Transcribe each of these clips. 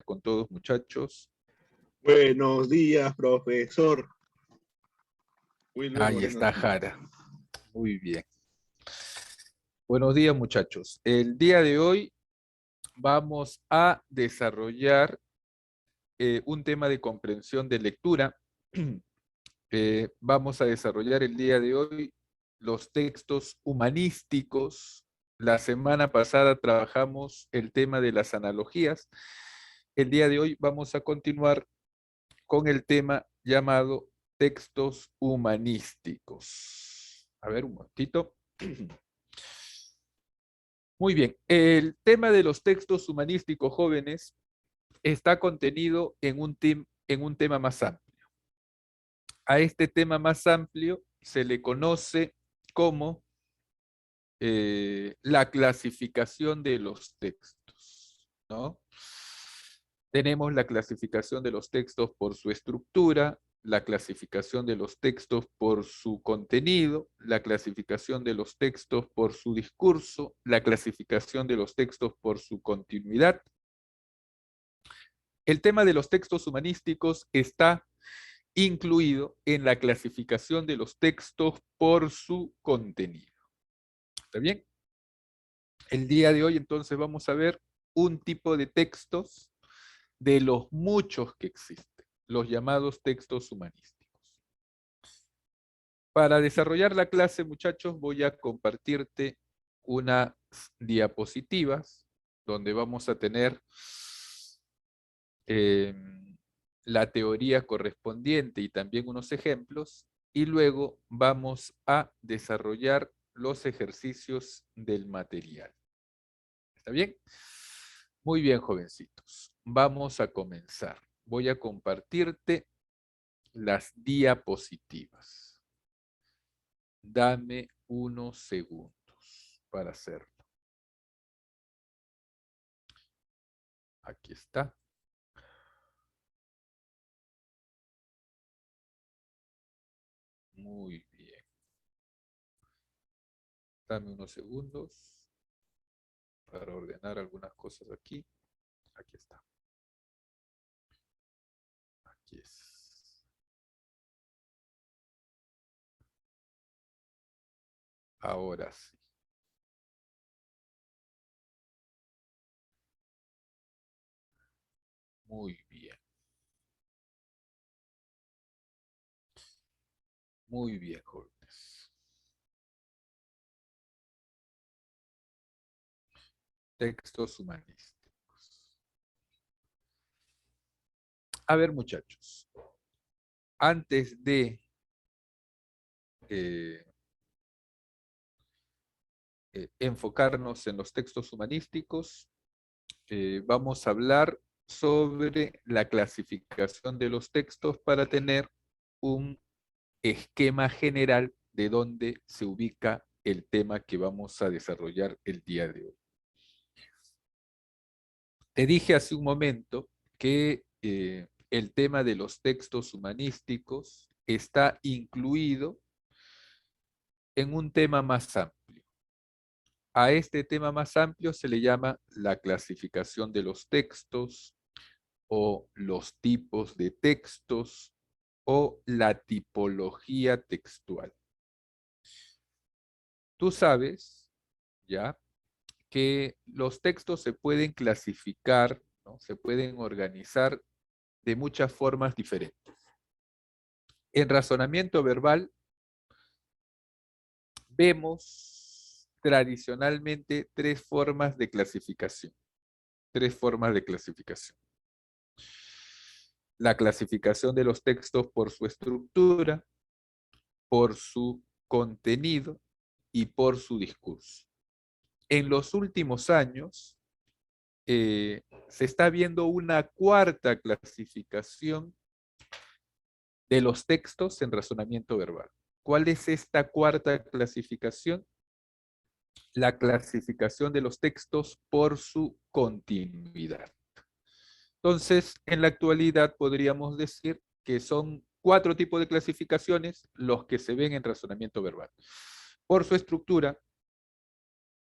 con todos, muchachos. Buenos días, profesor. Wilber Ahí Moreno está Silva. Jara. Muy bien. Buenos días, muchachos. El día de hoy vamos a desarrollar un tema de comprensión de lectura. Vamos a desarrollar el día de hoy los textos humanísticos. La semana pasada trabajamos el tema de las analogías. El día de hoy vamos a continuar con el tema llamado textos humanísticos. A ver, un momentito. Muy bien, el tema de los textos humanísticos jóvenes está contenido en un tema más amplio. A este tema más amplio se le conoce como la clasificación de los textos, ¿no? Tenemos la clasificación de los textos por su estructura, la clasificación de los textos por su contenido, la clasificación de los textos por su discurso, la clasificación de los textos por su continuidad. El tema de los textos humanísticos está incluido en la clasificación de los textos por su contenido. ¿Está bien? El día de hoy entonces vamos a ver un tipo de textos de los muchos que existen, los llamados textos humanísticos. Para desarrollar la clase, muchachos, voy a compartirte unas diapositivas donde vamos a tener la teoría correspondiente y también unos ejemplos, y luego vamos a desarrollar los ejercicios del material. ¿Está bien? Muy bien, jovencitos. Vamos a comenzar. Voy a compartirte las diapositivas. Dame unos segundos para hacerlo. Aquí está. Muy bien. Dame unos segundos para ordenar algunas cosas aquí. Aquí está. Aquí es. Ahora sí. Muy bien. Muy bien, jóvenes. Textos humanísticos. A ver, muchachos. Antes de enfocarnos en los textos humanísticos, vamos a hablar sobre la clasificación de los textos para tener un esquema general de dónde se ubica el tema que vamos a desarrollar el día de hoy. Te dije hace un momento que el tema de los textos humanísticos está incluido en un tema más amplio. A este tema más amplio se le llama la clasificación de los textos o los tipos de textos o la tipología textual. Tú sabes, ¿ya?, que los textos se pueden clasificar, ¿no?, se pueden organizar de muchas formas diferentes. En razonamiento verbal vemos tradicionalmente tres formas de clasificación. Tres formas de clasificación. La clasificación de los textos por su estructura, por su contenido y por su discurso. En los últimos años se está viendo una cuarta clasificación de los textos en razonamiento verbal. ¿Cuál es esta cuarta clasificación? La clasificación de los textos por su continuidad. Entonces, en la actualidad podríamos decir que son cuatro tipos de clasificaciones los que se ven en razonamiento verbal. Por su estructura,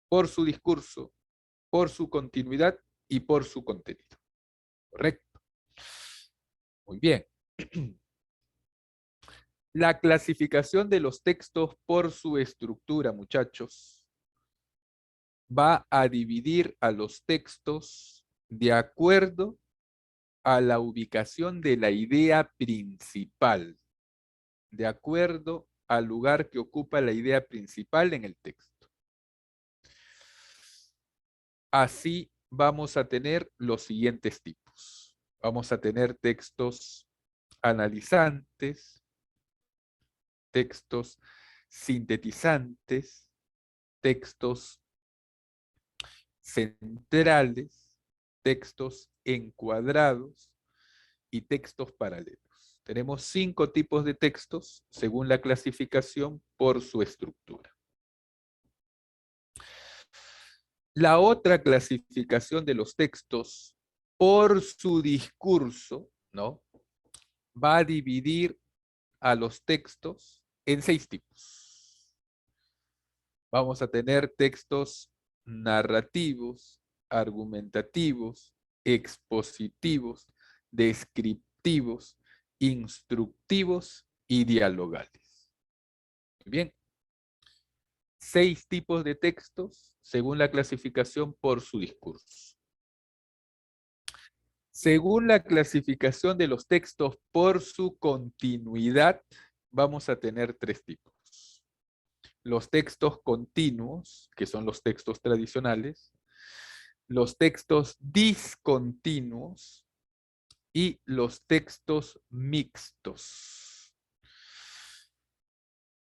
por su discurso, por su continuidad y por su contenido. Correcto. Muy bien. La clasificación de los textos por su estructura, muchachos, va a dividir a los textos de acuerdo a la ubicación de la idea principal, de acuerdo al lugar que ocupa la idea principal en el texto. Así vamos a tener los siguientes tipos. Vamos a tener textos analizantes, textos sintetizantes, textos centrales, textos encuadrados y textos paralelos. Tenemos 5 tipos de textos según la clasificación por su estructura. La otra clasificación de los textos por su discurso, ¿no? Va a dividir a los textos en 6 tipos. Vamos a tener textos narrativos, argumentativos, expositivos, descriptivos, instructivos y dialogales. Bien. 6 tipos de textos según la clasificación por su discurso. Según la clasificación de los textos por su continuidad, vamos a tener 3 tipos. Los textos continuos, que son los textos tradicionales, los textos discontinuos y los textos mixtos.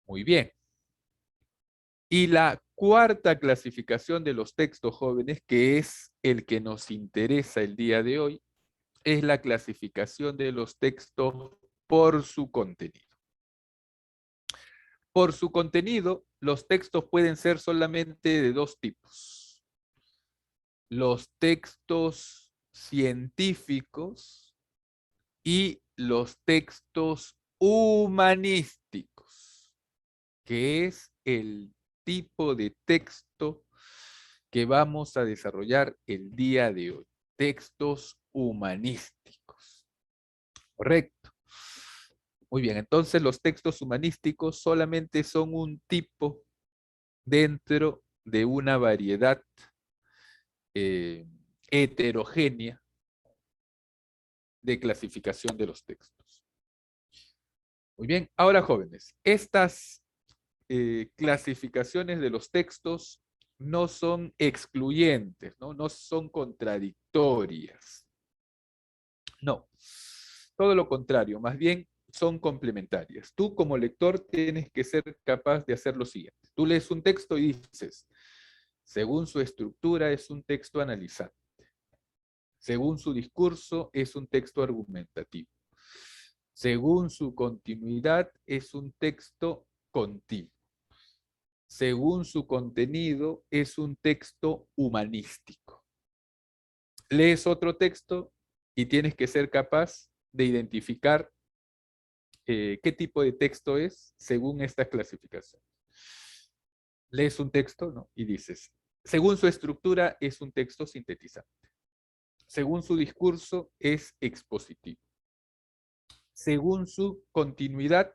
Muy bien. Y la cuarta clasificación de los textos jóvenes, que es el que nos interesa el día de hoy, es la clasificación de los textos por su contenido. Por su contenido, los textos pueden ser solamente de 2 tipos. Los textos científicos y los textos humanísticos, que es el tipo de texto que vamos a desarrollar el día de hoy. Textos humanísticos. Correcto. Muy bien, entonces los textos humanísticos solamente son un tipo dentro de una variedad heterogénea de clasificación de los textos. Muy bien, ahora jóvenes, estas clasificaciones de los textos no son excluyentes, ¿no? No son contradictorias. No, todo lo contrario, más bien son complementarias. Tú como lector tienes que ser capaz de hacer lo siguiente. Tú lees un texto y dices, según su estructura es un texto analizante. Según su discurso es un texto argumentativo. Según su continuidad es un texto continuo. Según su contenido es un texto humanístico. Lees otro texto y tienes que ser capaz de identificar qué tipo de texto es según esta clasificación. Lees un texto, ¿no? Y dices, según su estructura es un texto sintetizante. Según su discurso es expositivo. Según su continuidad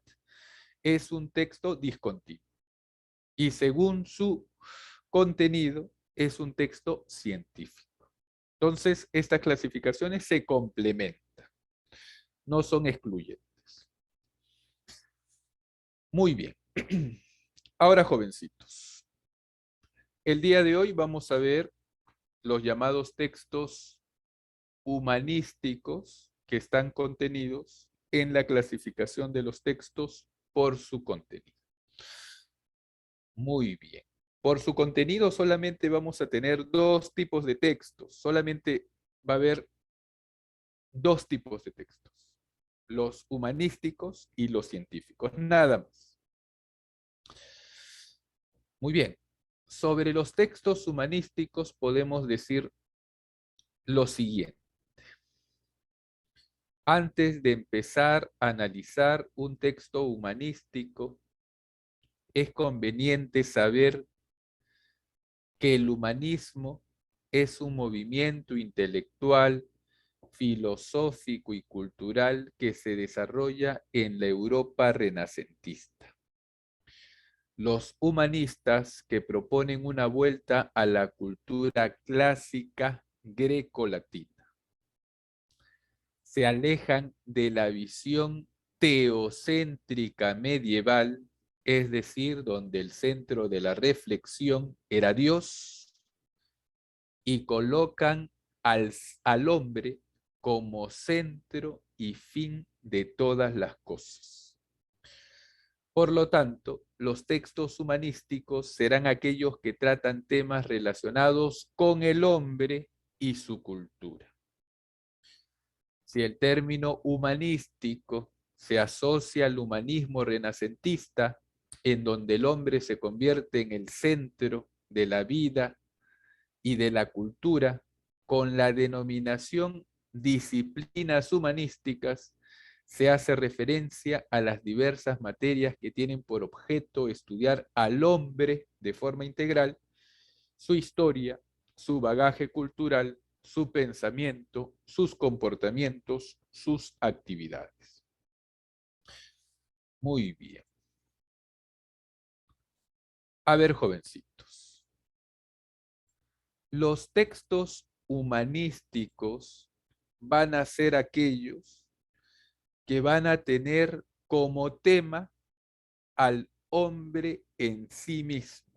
es un texto discontinuo. Y según su contenido es un texto científico. Entonces, estas clasificaciones se complementan, no son excluyentes. Muy bien. Ahora, jovencitos, el día de hoy vamos a ver los llamados textos humanísticos que están contenidos en la clasificación de los textos por su contenido. Muy bien. Por su contenido solamente vamos a tener 2 tipos de textos. Solamente va a haber 2 tipos de textos. Los humanísticos y los científicos. Nada más. Muy bien. Sobre los textos humanísticos podemos decir lo siguiente. Antes de empezar a analizar un texto humanístico, es conveniente saber que el humanismo es un movimiento intelectual filosófico y cultural que se desarrolla en la Europa renacentista. Los humanistas que proponen una vuelta a la cultura clásica greco-latina se alejan de la visión teocéntrica medieval, es decir, donde el centro de la reflexión era Dios, y colocan al hombre como centro y fin de todas las cosas. Por lo tanto, los textos humanísticos serán aquellos que tratan temas relacionados con el hombre y su cultura. Si el término humanístico se asocia al humanismo renacentista, en donde el hombre se convierte en el centro de la vida y de la cultura, con la denominación disciplinas humanísticas, se hace referencia a las diversas materias que tienen por objeto estudiar al hombre de forma integral, su historia, su bagaje cultural, su pensamiento, sus comportamientos, sus actividades. Muy bien. A ver, jovencitos. Los textos humanísticos van a ser aquellos que van a tener como tema al hombre en sí mismo.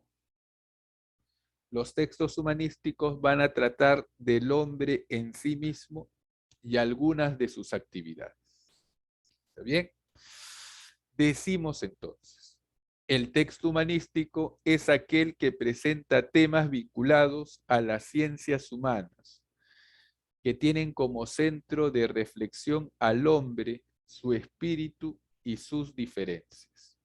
Los textos humanísticos van a tratar del hombre en sí mismo y algunas de sus actividades. ¿Está bien? Decimos entonces, el texto humanístico es aquel que presenta temas vinculados a las ciencias humanas, que tienen como centro de reflexión al hombre, su espíritu y sus diferencias.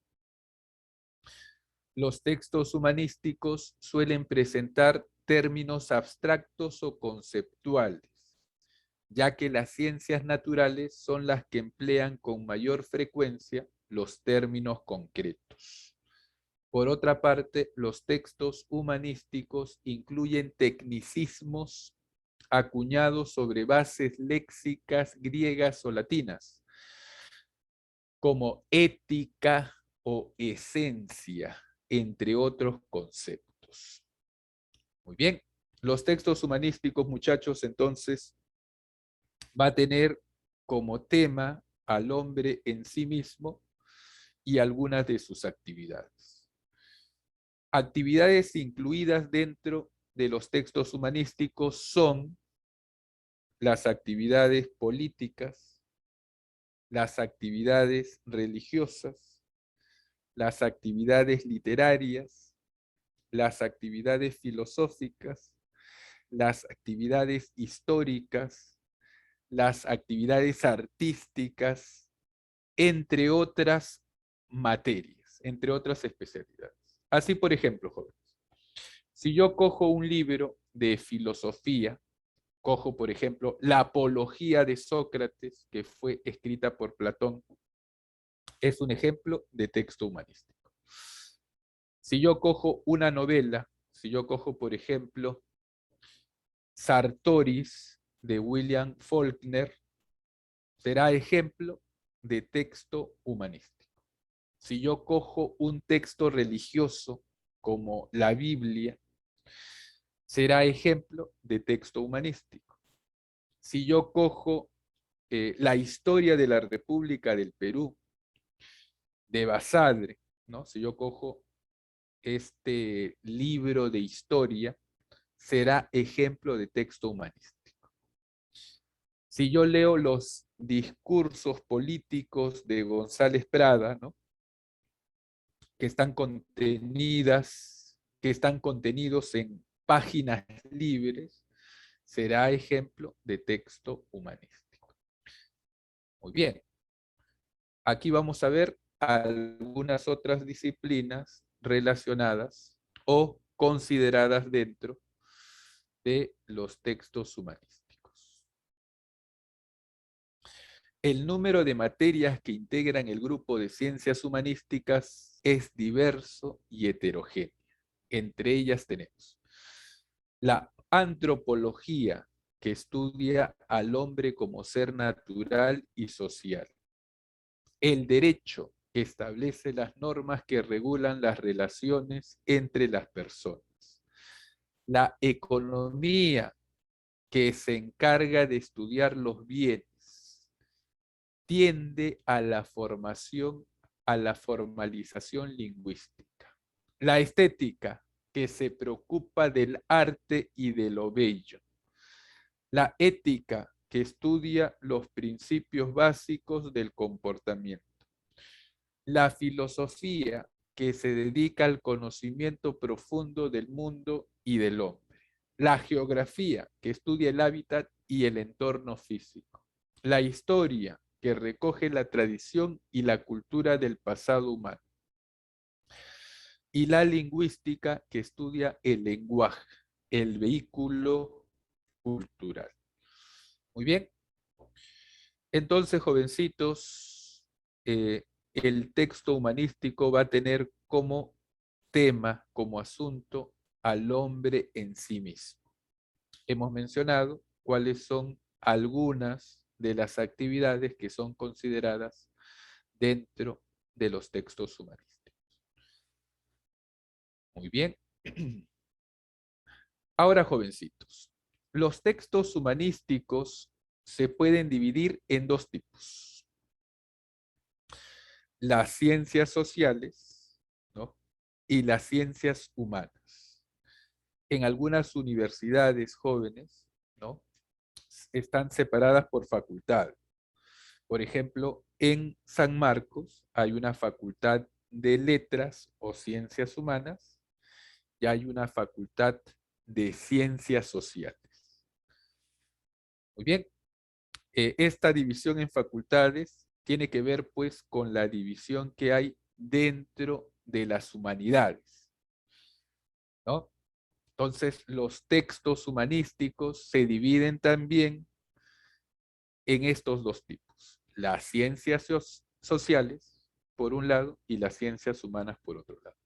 Los textos humanísticos suelen presentar términos abstractos o conceptuales, ya que las ciencias naturales son las que emplean con mayor frecuencia los términos concretos. Por otra parte, los textos humanísticos incluyen tecnicismos acuñados sobre bases léxicas griegas o latinas, como ética o esencia, entre otros conceptos. Muy bien, los textos humanísticos, muchachos, entonces, va a tener como tema al hombre en sí mismo y algunas de sus actividades. Actividades incluidas dentro de los textos humanísticos son las actividades políticas, las actividades religiosas, las actividades literarias, las actividades filosóficas, las actividades históricas, las actividades artísticas, entre otras materias, entre otras especialidades. Así, por ejemplo, jóvenes, si yo cojo un libro de filosofía, cojo, por ejemplo, la Apología de Sócrates, que fue escrita por Platón, es un ejemplo de texto humanístico. Si yo cojo una novela, si yo cojo, por ejemplo, Sartoris de William Faulkner, será ejemplo de texto humanístico. Si yo cojo un texto religioso como la Biblia, será ejemplo de texto humanístico. Si yo cojo la historia de la República del Perú, de Basadre, ¿no? Si yo cojo este libro de historia, será ejemplo de texto humanístico. Si yo leo los discursos políticos de González Prada, ¿no? que están contenidos en páginas libres, será ejemplo de texto humanístico. Muy bien. Aquí vamos a ver algunas otras disciplinas relacionadas o consideradas dentro de los textos humanísticos. El número de materias que integran el grupo de ciencias humanísticas es diverso y heterogéneo. Entre ellas tenemos la antropología, que estudia al hombre como ser natural y social. El derecho, que establece las normas que regulan las relaciones entre las personas. La economía, que se encarga de estudiar los bienes, tiende a la formación, a la formalización lingüística. La estética, que se preocupa del arte y de lo bello. La ética, que estudia los principios básicos del comportamiento. La filosofía, que se dedica al conocimiento profundo del mundo y del hombre. La geografía, que estudia el hábitat y el entorno físico. La historia, que recoge la tradición y la cultura del pasado humano. Y la lingüística, que estudia el lenguaje, el vehículo cultural. Muy bien. Entonces, jovencitos, el texto humanístico va a tener como tema, como asunto, al hombre en sí mismo. Hemos mencionado cuáles son algunas de las actividades que son consideradas dentro de los textos humanísticos. Muy bien. Ahora, jovencitos, los textos humanísticos se pueden dividir en dos tipos. Las ciencias sociales, ¿no? Y las ciencias humanas. En algunas universidades jóvenes, ¿no? Están separadas por facultad. Por ejemplo, en San Marcos hay una facultad de letras o ciencias humanas y hay una facultad de ciencias sociales. Muy bien, esta división en facultades tiene que ver pues con la división que hay dentro de las humanidades, ¿no? Entonces, los textos humanísticos se dividen también en estos dos tipos, las ciencias sociales por un lado y las ciencias humanas por otro lado.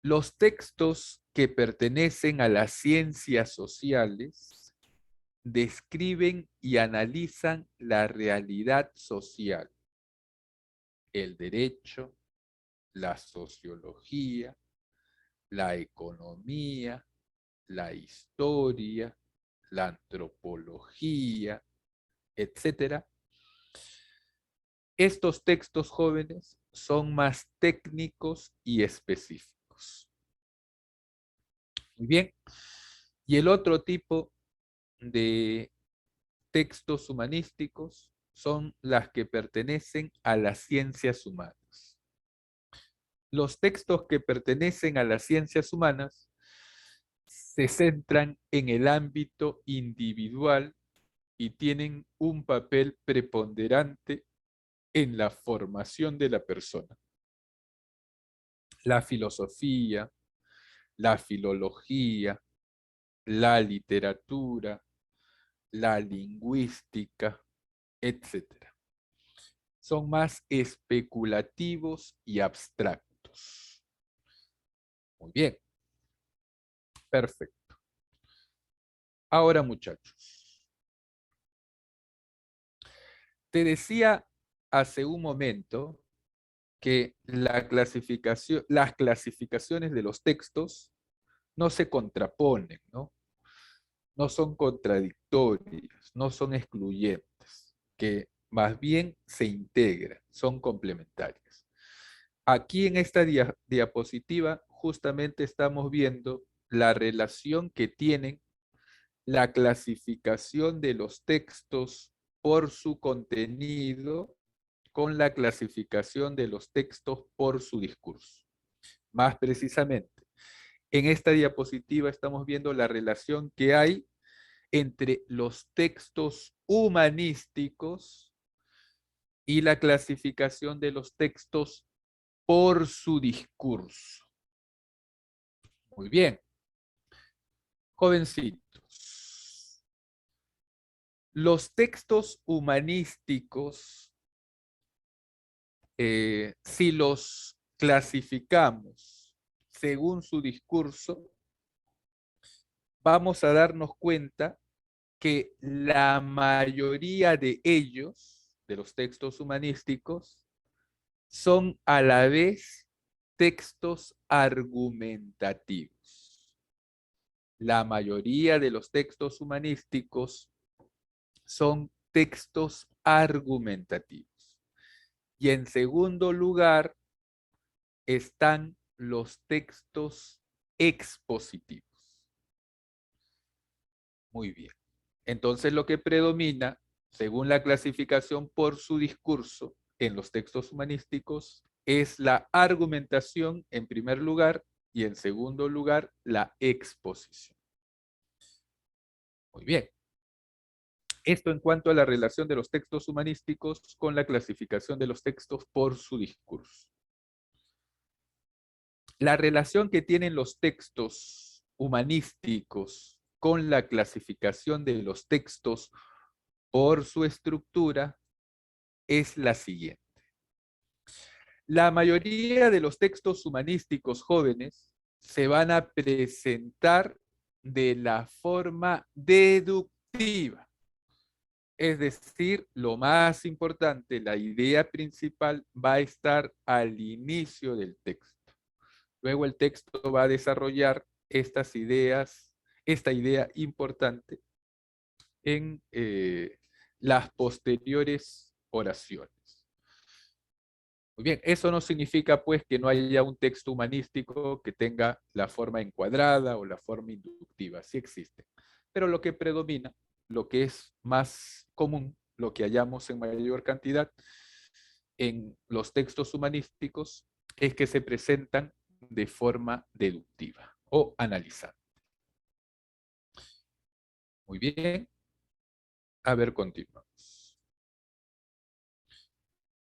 Los textos que pertenecen a las ciencias sociales describen y analizan la realidad social, el derecho, la sociología, la economía, la historia, la antropología, etcétera. Estos textos jóvenes son más técnicos y específicos. Muy bien. Y el otro tipo de textos humanísticos son las que pertenecen a las ciencias humanas. Los textos que pertenecen a las ciencias humanas se centran en el ámbito individual y tienen un papel preponderante en la formación de la persona. La filosofía, la filología, la literatura, la lingüística, etcétera. Son más especulativos y abstractos. Muy bien, perfecto. Ahora, muchachos, te decía hace un momento que las clasificaciones de los textos no se contraponen, ¿no? No son contradictorias, no son excluyentes, que más bien se integran, son complementarias. Aquí en esta diapositiva justamente estamos viendo la relación que tienen la clasificación de los textos por su contenido con la clasificación de los textos por su discurso. Más precisamente, en esta diapositiva estamos viendo la relación que hay entre los textos humanísticos y la clasificación de los textos por su discurso. Muy bien. Jovencitos, los textos humanísticos, si los clasificamos según su discurso, vamos a darnos cuenta que la mayoría de ellos, de los textos humanísticos, son a la vez textos argumentativos. La mayoría de los textos humanísticos son textos argumentativos. Y en segundo lugar están los textos expositivos. Muy bien. Entonces lo que predomina, según la clasificación por su discurso en los textos humanísticos, es la argumentación en primer lugar y en segundo lugar la exposición. Muy bien. Esto en cuanto a la relación de los textos humanísticos con la clasificación de los textos por su discurso. La relación que tienen los textos humanísticos con la clasificación de los textos por su estructura es la siguiente. La mayoría de los textos humanísticos jóvenes se van a presentar de la forma deductiva. Es decir, lo más importante, la idea principal va a estar al inicio del texto. Luego el texto va a desarrollar estas ideas, esta idea importante en las posteriores oraciones. Muy bien, eso no significa pues que no haya un texto humanístico que tenga la forma encuadrada o la forma inductiva, sí existe. Pero lo que predomina, lo que es más común, lo que hallamos en mayor cantidad en los textos humanísticos es que se presentan de forma deductiva o analizada. Muy bien, a ver, continuamos.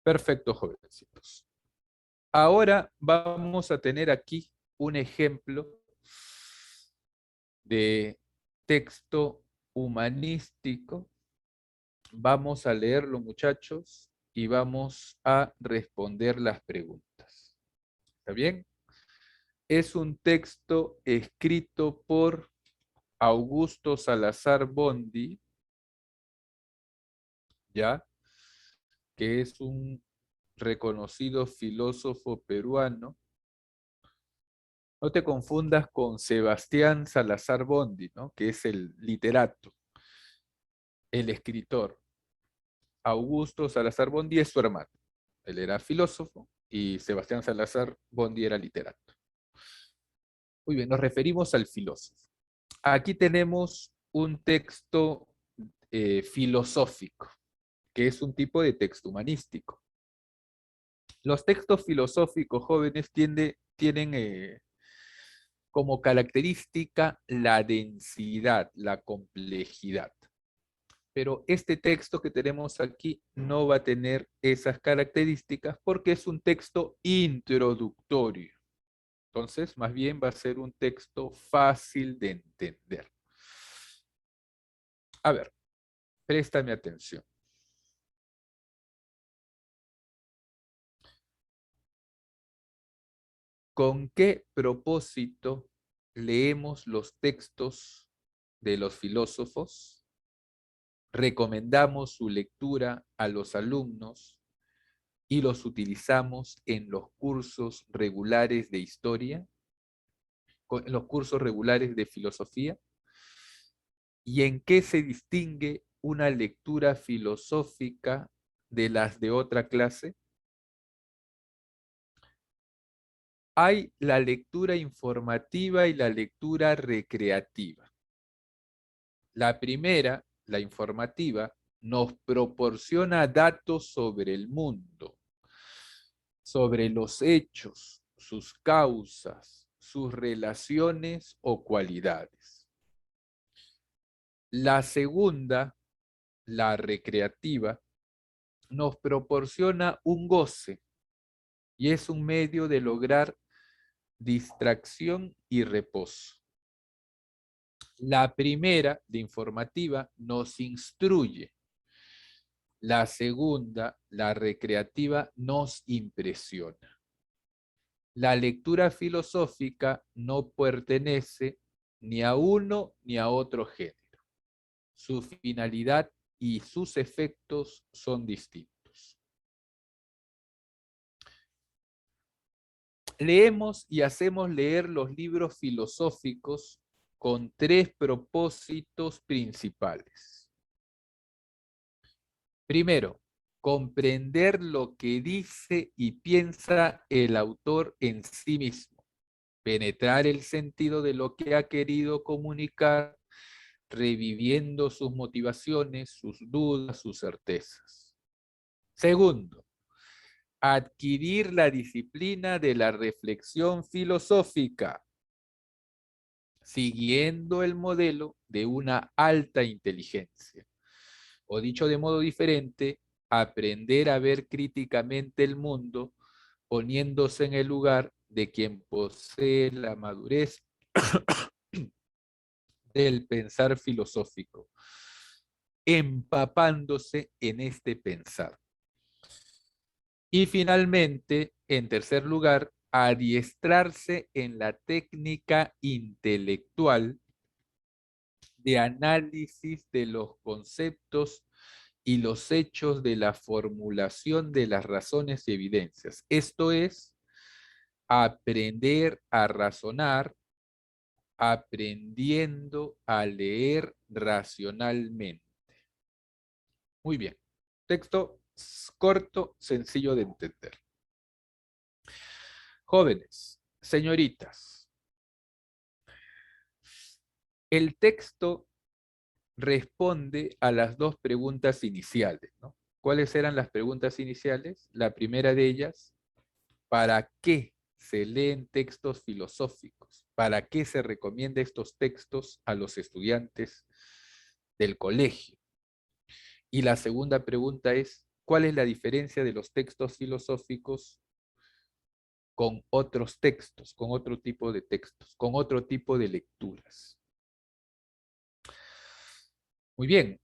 Perfecto, jovencitos. Ahora vamos a tener aquí un ejemplo de texto humanístico. Vamos a leerlo, muchachos, y vamos a responder las preguntas. ¿Está bien? Es un texto escrito por Augusto Salazar Bondy, ¿ya? Que es un reconocido filósofo peruano. No te confundas con Sebastián Salazar Bondy, ¿no? Que es el literato, el escritor. Augusto Salazar Bondy es su hermano. Él era filósofo y Sebastián Salazar Bondy era literato. Muy bien, nos referimos al filósofo. Aquí tenemos un texto filosófico, que es un tipo de texto humanístico. Los textos filosóficos jóvenes tienen como característica la densidad, la complejidad. Pero este texto que tenemos aquí no va a tener esas características porque es un texto introductorio. Entonces, más bien va a ser un texto fácil de entender. A ver, préstame atención. ¿Con qué propósito leemos los textos de los filósofos? Recomendamos su lectura a los alumnos y los utilizamos en los cursos regulares de historia, en los cursos regulares de filosofía. ¿Y en qué se distingue una lectura filosófica de las de otra clase? Hay la lectura informativa y la lectura recreativa. La primera, la informativa, nos proporciona datos sobre el mundo, sobre los hechos, sus causas, sus relaciones o cualidades. La segunda, la recreativa, nos proporciona un goce y es un medio de lograr distracción y reposo. La primera, de informativa, nos instruye. La segunda, la recreativa, nos impresiona. La lectura filosófica no pertenece ni a uno ni a otro género. Su finalidad y sus efectos son distintos. Leemos y hacemos leer los libros filosóficos con tres propósitos principales. Primero, comprender lo que dice y piensa el autor en sí mismo, penetrar el sentido de lo que ha querido comunicar, reviviendo sus motivaciones, sus dudas, sus certezas. Segundo, adquirir la disciplina de la reflexión filosófica, siguiendo el modelo de una alta inteligencia. O dicho de modo diferente, aprender a ver críticamente el mundo, poniéndose en el lugar de quien posee la madurez del pensar filosófico, empapándose en este pensar. Y finalmente, en tercer lugar, adiestrarse en la técnica intelectual de análisis de los conceptos y los hechos de la formulación de las razones y evidencias. Esto es, aprender a razonar, aprendiendo a leer racionalmente. Muy bien. Texto corto, sencillo de entender. Jóvenes, señoritas, el texto responde a las dos preguntas iniciales, ¿no? ¿Cuáles eran las preguntas iniciales? La primera de ellas, ¿para qué se leen textos filosóficos? ¿Para qué se recomienda estos textos a los estudiantes del colegio? Y la segunda pregunta es, ¿cuál es la diferencia de los textos filosóficos con otros textos, con otro tipo de textos, con otro tipo de lecturas? Muy bien,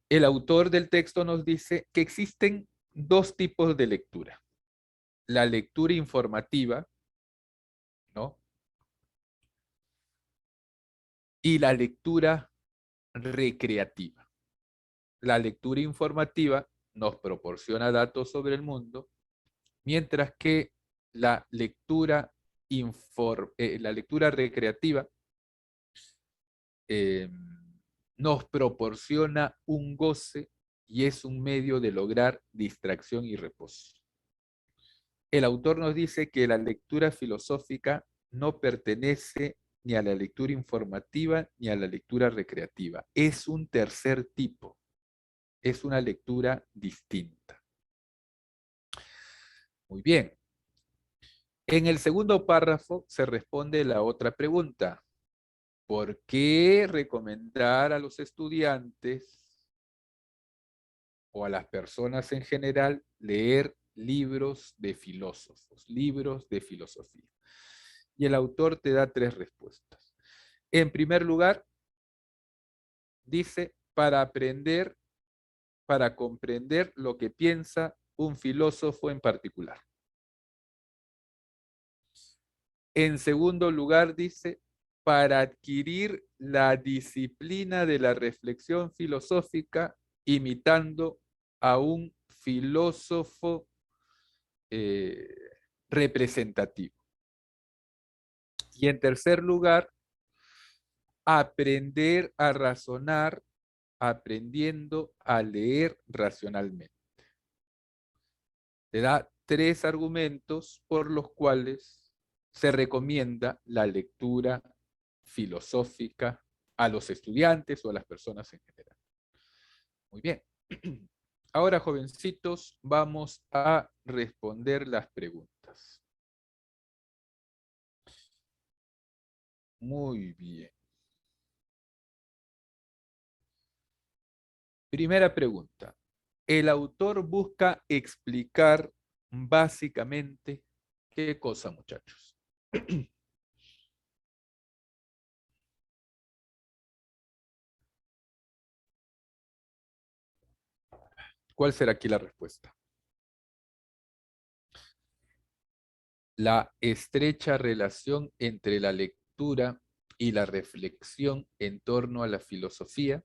el autor del texto nos dice que existen dos tipos de lectura. La lectura informativa, ¿no? Y la lectura recreativa. La lectura informativa nos proporciona datos sobre el mundo, mientras que la lectura recreativa eh, nos proporciona un goce y es un medio de lograr distracción y reposo. El autor nos dice que la lectura filosófica no pertenece ni a la lectura informativa ni a la lectura recreativa. Es un tercer tipo, es una lectura distinta. Muy bien. En el segundo párrafo se responde la otra pregunta. ¿Por qué recomendar a los estudiantes o a las personas en general leer libros de filósofos, libros de filosofía? Y el autor te da tres respuestas. En primer lugar, dice, para aprender, para comprender lo que piensa un filósofo en particular. En segundo lugar, dice, para adquirir la disciplina de la reflexión filosófica imitando a un filósofo eh, representativo. Y en tercer lugar, aprender a razonar aprendiendo a leer racionalmente. Te da tres argumentos por los cuales se recomienda la lectura filosófica a los estudiantes o a las personas en general. Muy bien. Ahora, jovencitos, vamos a responder las preguntas. Muy bien. Primera pregunta. El autor busca explicar básicamente qué cosa, muchachos. ¿Cuál será aquí la respuesta? La estrecha relación entre la lectura y la reflexión en torno a la filosofía,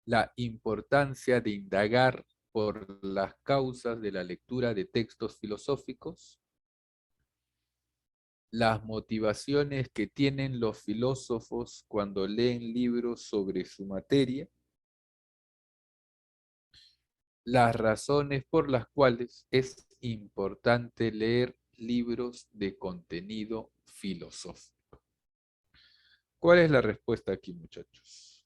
la importancia de indagar por las causas de la lectura de textos filosóficos, las motivaciones que tienen los filósofos cuando leen libros sobre su materia, las razones por las cuales es importante leer libros de contenido filosófico. ¿Cuál es la respuesta aquí, muchachos?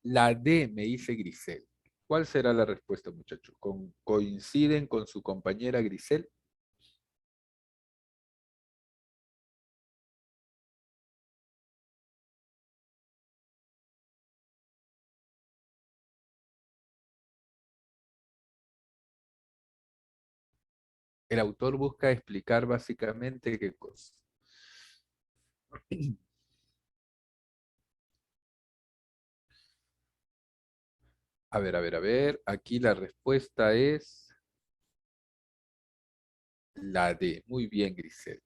La D, me dice Grisel. ¿Cuál será la respuesta, muchachos? ¿Coinciden con su compañera Grisel? El autor busca explicar básicamente qué cosa. A ver, a ver, a ver. Aquí la respuesta es la D. Muy bien, Grisel.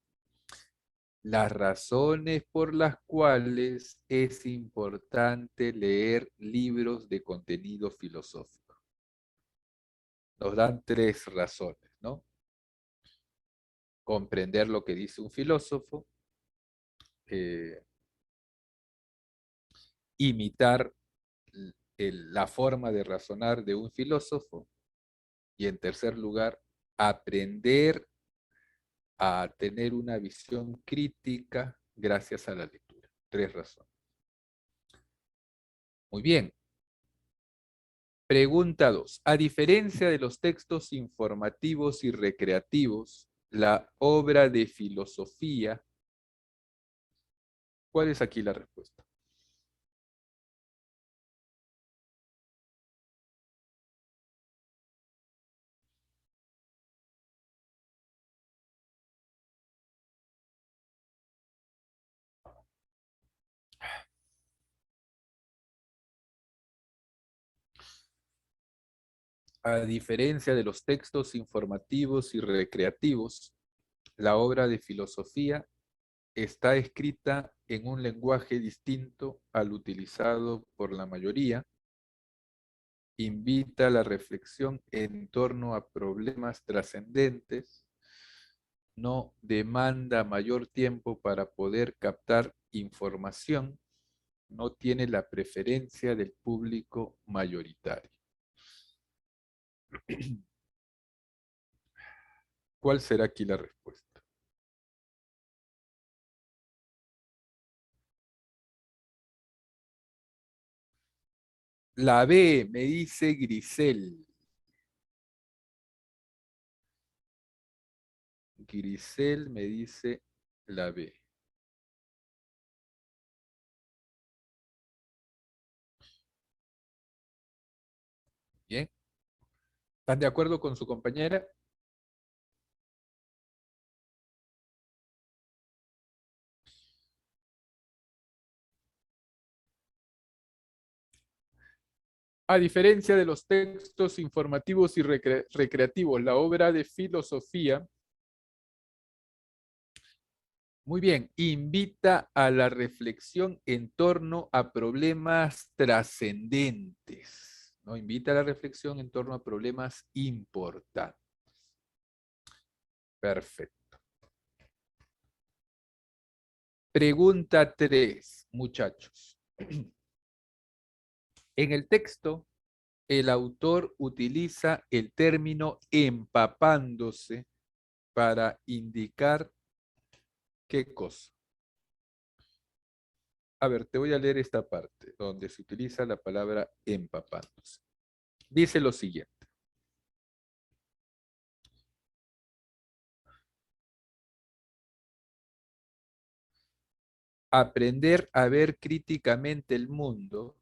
Las razones por las cuales es importante leer libros de contenido filosófico. Nos dan tres razones, ¿no? Comprender lo que dice un filósofo, eh, imitar la forma de razonar de un filósofo y en tercer lugar, aprender a tener una visión crítica gracias a la lectura. Tres razones. Muy bien. Pregunta 2. A diferencia de los textos informativos y recreativos, la obra de filosofía, ¿cuál es aquí la respuesta? A diferencia de los textos informativos y recreativos, la obra de filosofía está escrita en un lenguaje distinto al utilizado por la mayoría, invita a la reflexión en torno a problemas trascendentes, no demanda mayor tiempo para poder captar información, no tiene la preferencia del público mayoritario. ¿Cuál será aquí la respuesta? La B, me dice Grisel. Grisel me dice la B. Bien. ¿Están de acuerdo con su compañera? A diferencia de los textos informativos y recreativos, la obra de filosofía, muy bien, invita a la reflexión en torno a problemas trascendentes, ¿no? Invita a la reflexión en torno a problemas importantes. Perfecto. Pregunta 3, muchachos. En el texto, el autor utiliza el término empapándose para indicar qué cosa. A ver, te voy a leer esta parte donde se utiliza la palabra empapándose. Dice lo siguiente. Aprender a ver críticamente el mundo,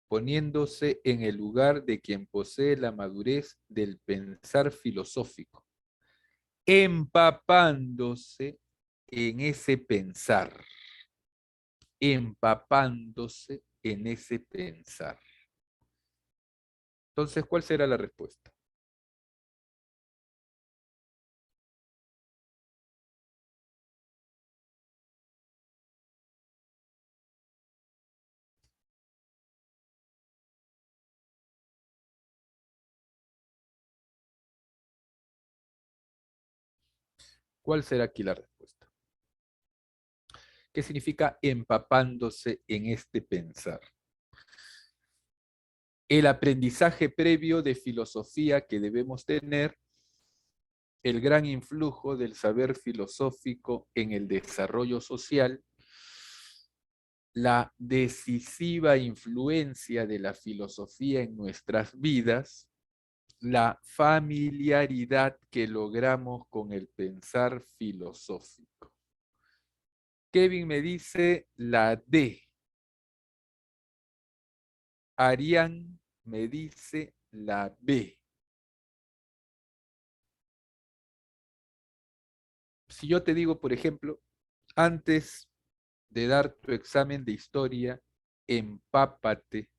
poniéndose en el lugar de quien posee la madurez del pensar filosófico, empapándose en ese pensar. empapándose en ese pensar. Entonces, ¿cuál será la respuesta? ¿Cuál será aquí la respuesta? ¿Qué significa empapándose en este pensar? El aprendizaje previo de filosofía que debemos tener, el gran influjo del saber filosófico en el desarrollo social, la decisiva influencia de la filosofía en nuestras vidas, la familiaridad que logramos con el pensar filosófico. Kevin me dice la D. Arián me dice la B. Si yo te digo, por ejemplo, antes de dar tu examen de historia, empápate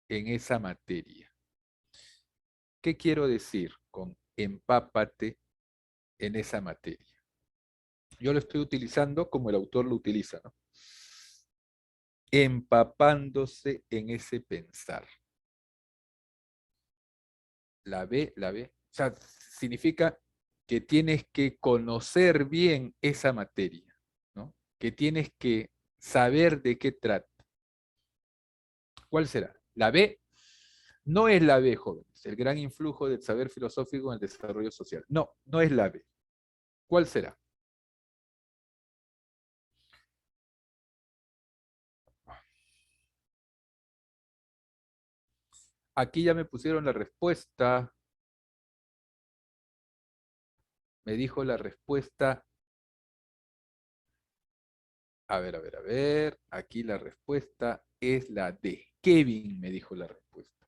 en esa materia. ¿Qué quiero decir con empápate en esa materia? Yo lo estoy utilizando como el autor lo utiliza, ¿no? Empapándose en ese pensar. La B, la B. O sea, significa que tienes que conocer bien esa materia, ¿no? Que tienes que saber de qué trata. ¿Cuál será? La B no es la B, jóvenes, el gran influjo del saber filosófico en el desarrollo social. No, no es la B. ¿Cuál será? Aquí ya me pusieron la respuesta. Me dijo la respuesta. A ver, a ver, a ver. Aquí la respuesta es la D. Kevin me dijo la respuesta.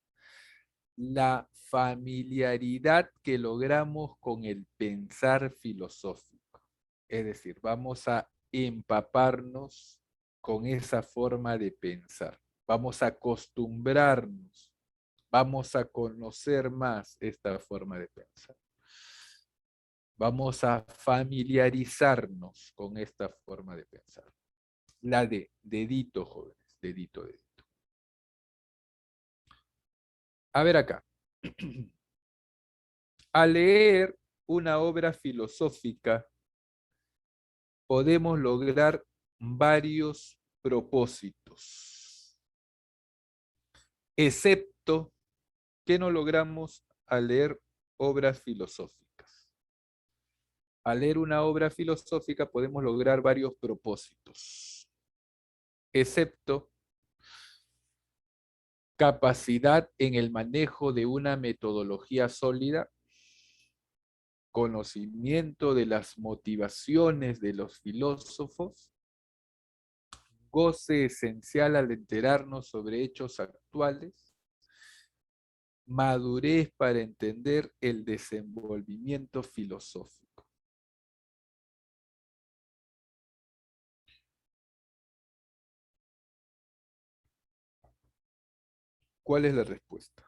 La familiaridad que logramos con el pensar filosófico. Es decir, vamos a empaparnos con esa forma de pensar. Vamos a acostumbrarnos, vamos a conocer más esta forma de pensar. Vamos a familiarizarnos con esta forma de pensar. La de dedito, jóvenes, dedito, dedito. A ver acá. Al leer una obra filosófica, podemos lograr varios propósitos, excepto que no logramos al leer obras filosóficas. Al leer una obra filosófica podemos lograr varios propósitos, excepto capacidad en el manejo de una metodología sólida, conocimiento de las motivaciones de los filósofos, goce esencial al enterarnos sobre hechos actuales, madurez para entender el desenvolvimiento filosófico. ¿Cuál es la respuesta?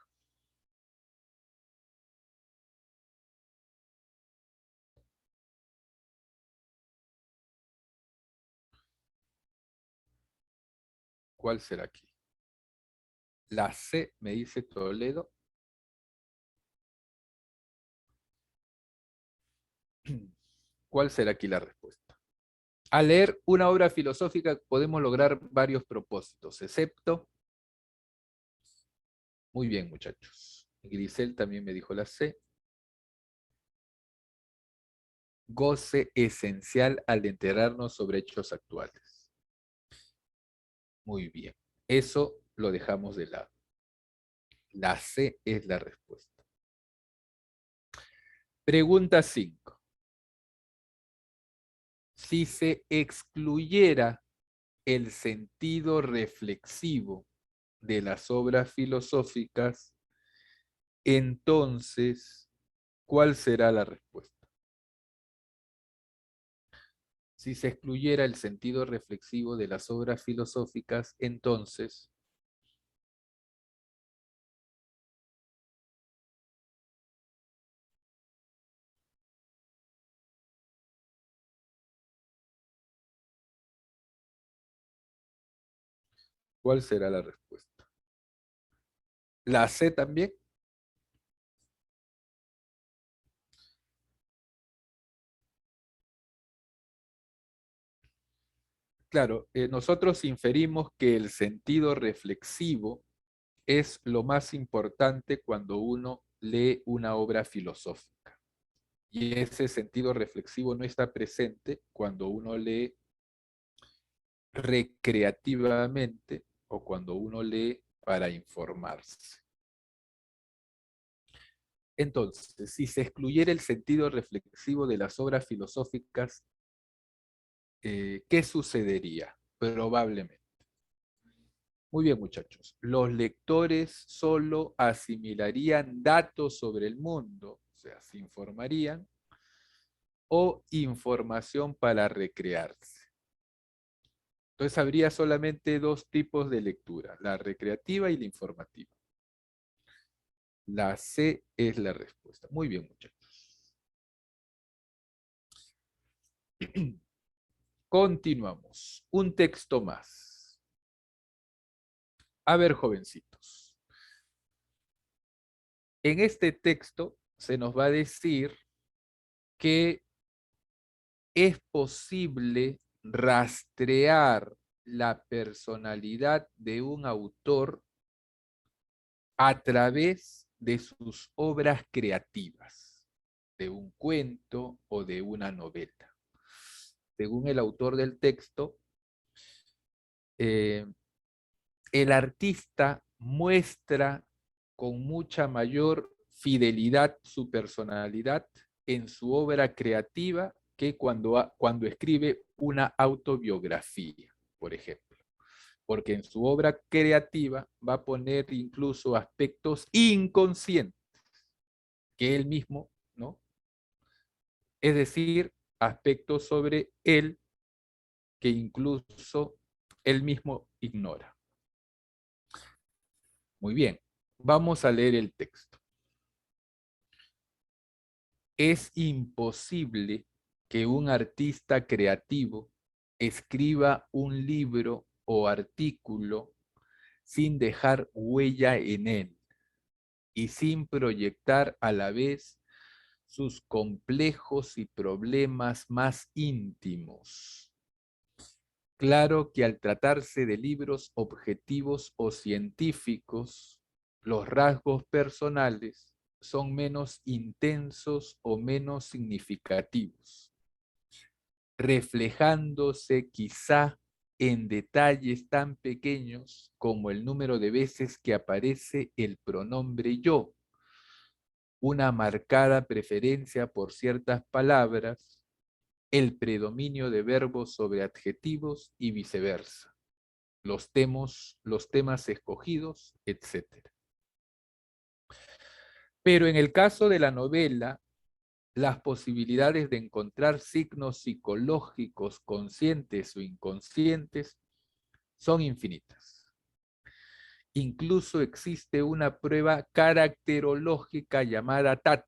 ¿Cuál será aquí? La C, me dice Toledo. ¿Cuál será aquí la respuesta? Al leer una obra filosófica podemos lograr varios propósitos, excepto... Muy bien, muchachos. Grisel también me dijo la C. Goce esencial al enterarnos sobre hechos actuales. Muy bien. Eso lo dejamos de lado. La C es la respuesta. Pregunta 5. Si se excluyera el sentido reflexivo de las obras filosóficas, entonces, ¿cuál será la respuesta? Si se excluyera el sentido reflexivo de las obras filosóficas, entonces ¿cuál será la respuesta? ¿La C también? Claro, nosotros inferimos que el sentido reflexivo es lo más importante cuando uno lee una obra filosófica. Y ese sentido reflexivo no está presente cuando uno lee recreativamente o cuando uno lee para informarse. Entonces, si se excluyera el sentido reflexivo de las obras filosóficas, ¿qué sucedería? Probablemente. Muy bien, muchachos. Los lectores solo asimilarían datos sobre el mundo, o sea, se informarían, o información para recrearse. Entonces habría solamente dos tipos de lectura, la recreativa y la informativa. La C es la respuesta. Muy bien, muchachos. Continuamos. Un texto más. A ver, jovencitos. En este texto se nos va a decir que es posible rastrear la personalidad de un autor a través de sus obras creativas, de un cuento o de una novela. Según el autor del texto, eh, el artista muestra con mucha mayor fidelidad su personalidad en su obra creativa que cuando escribe una autobiografía, por ejemplo. Porque en su obra creativa va a poner incluso aspectos inconscientes que él mismo, ¿no? Es decir, aspectos sobre él que incluso él mismo ignora. Muy bien, vamos a leer el texto. Es imposible que un artista creativo escriba un libro o artículo sin dejar huella en él y sin proyectar a la vez sus complejos y problemas más íntimos. Claro que al tratarse de libros objetivos o científicos, los rasgos personales son menos intensos o menos significativos, reflejándose quizá en detalles tan pequeños como el número de veces que aparece el pronombre yo, una marcada preferencia por ciertas palabras, el predominio de verbos sobre adjetivos y viceversa, los temas escogidos, etc. Pero en el caso de la novela, las posibilidades de encontrar signos psicológicos conscientes o inconscientes son infinitas. Incluso existe una prueba caracterológica llamada TAT,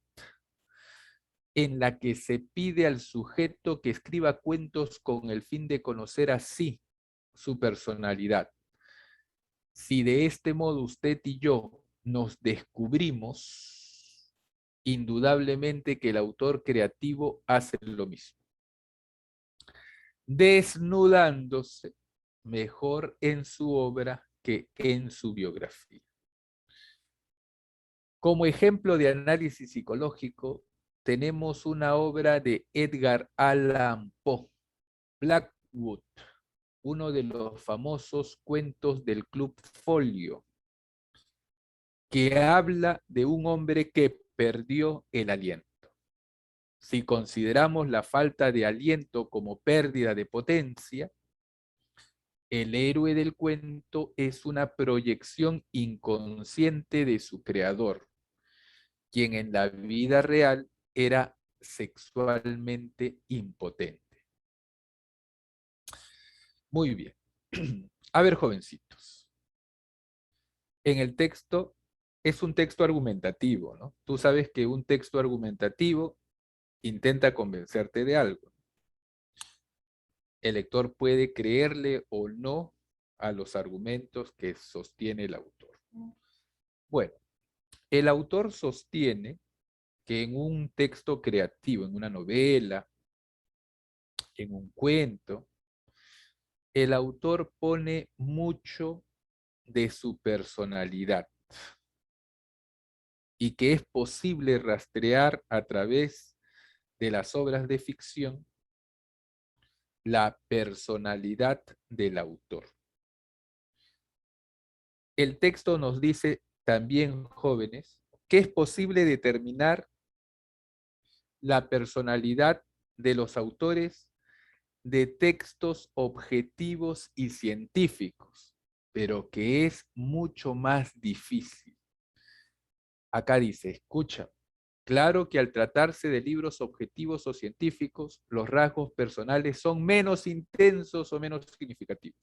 en la que se pide al sujeto que escriba cuentos con el fin de conocer así su personalidad. Si de este modo usted y yo nos descubrimos, indudablemente que el autor creativo hace lo mismo, desnudándose mejor en su obra que en su biografía. Como ejemplo de análisis psicológico, tenemos una obra de Edgar Allan Poe, Blackwood, uno de los famosos cuentos del Club Folio, que habla de un hombre que perdió el aliento. Si consideramos la falta de aliento como pérdida de potencia, el héroe del cuento es una proyección inconsciente de su creador, quien en la vida real era sexualmente impotente. Muy bien. A ver, jovencitos. En el texto, es un texto argumentativo, ¿no? Tú sabes que un texto argumentativo intenta convencerte de algo. El lector puede creerle o no a los argumentos que sostiene el autor. Bueno, el autor sostiene que en un texto creativo, en una novela, en un cuento, el autor pone mucho de su personalidad y que es posible rastrear a través de las obras de ficción la personalidad del autor. El texto nos dice también, jóvenes, que es posible determinar la personalidad de los autores de textos objetivos y científicos, pero que es mucho más difícil. Acá dice, escucha, claro que al tratarse de libros objetivos o científicos, los rasgos personales son menos intensos o menos significativos,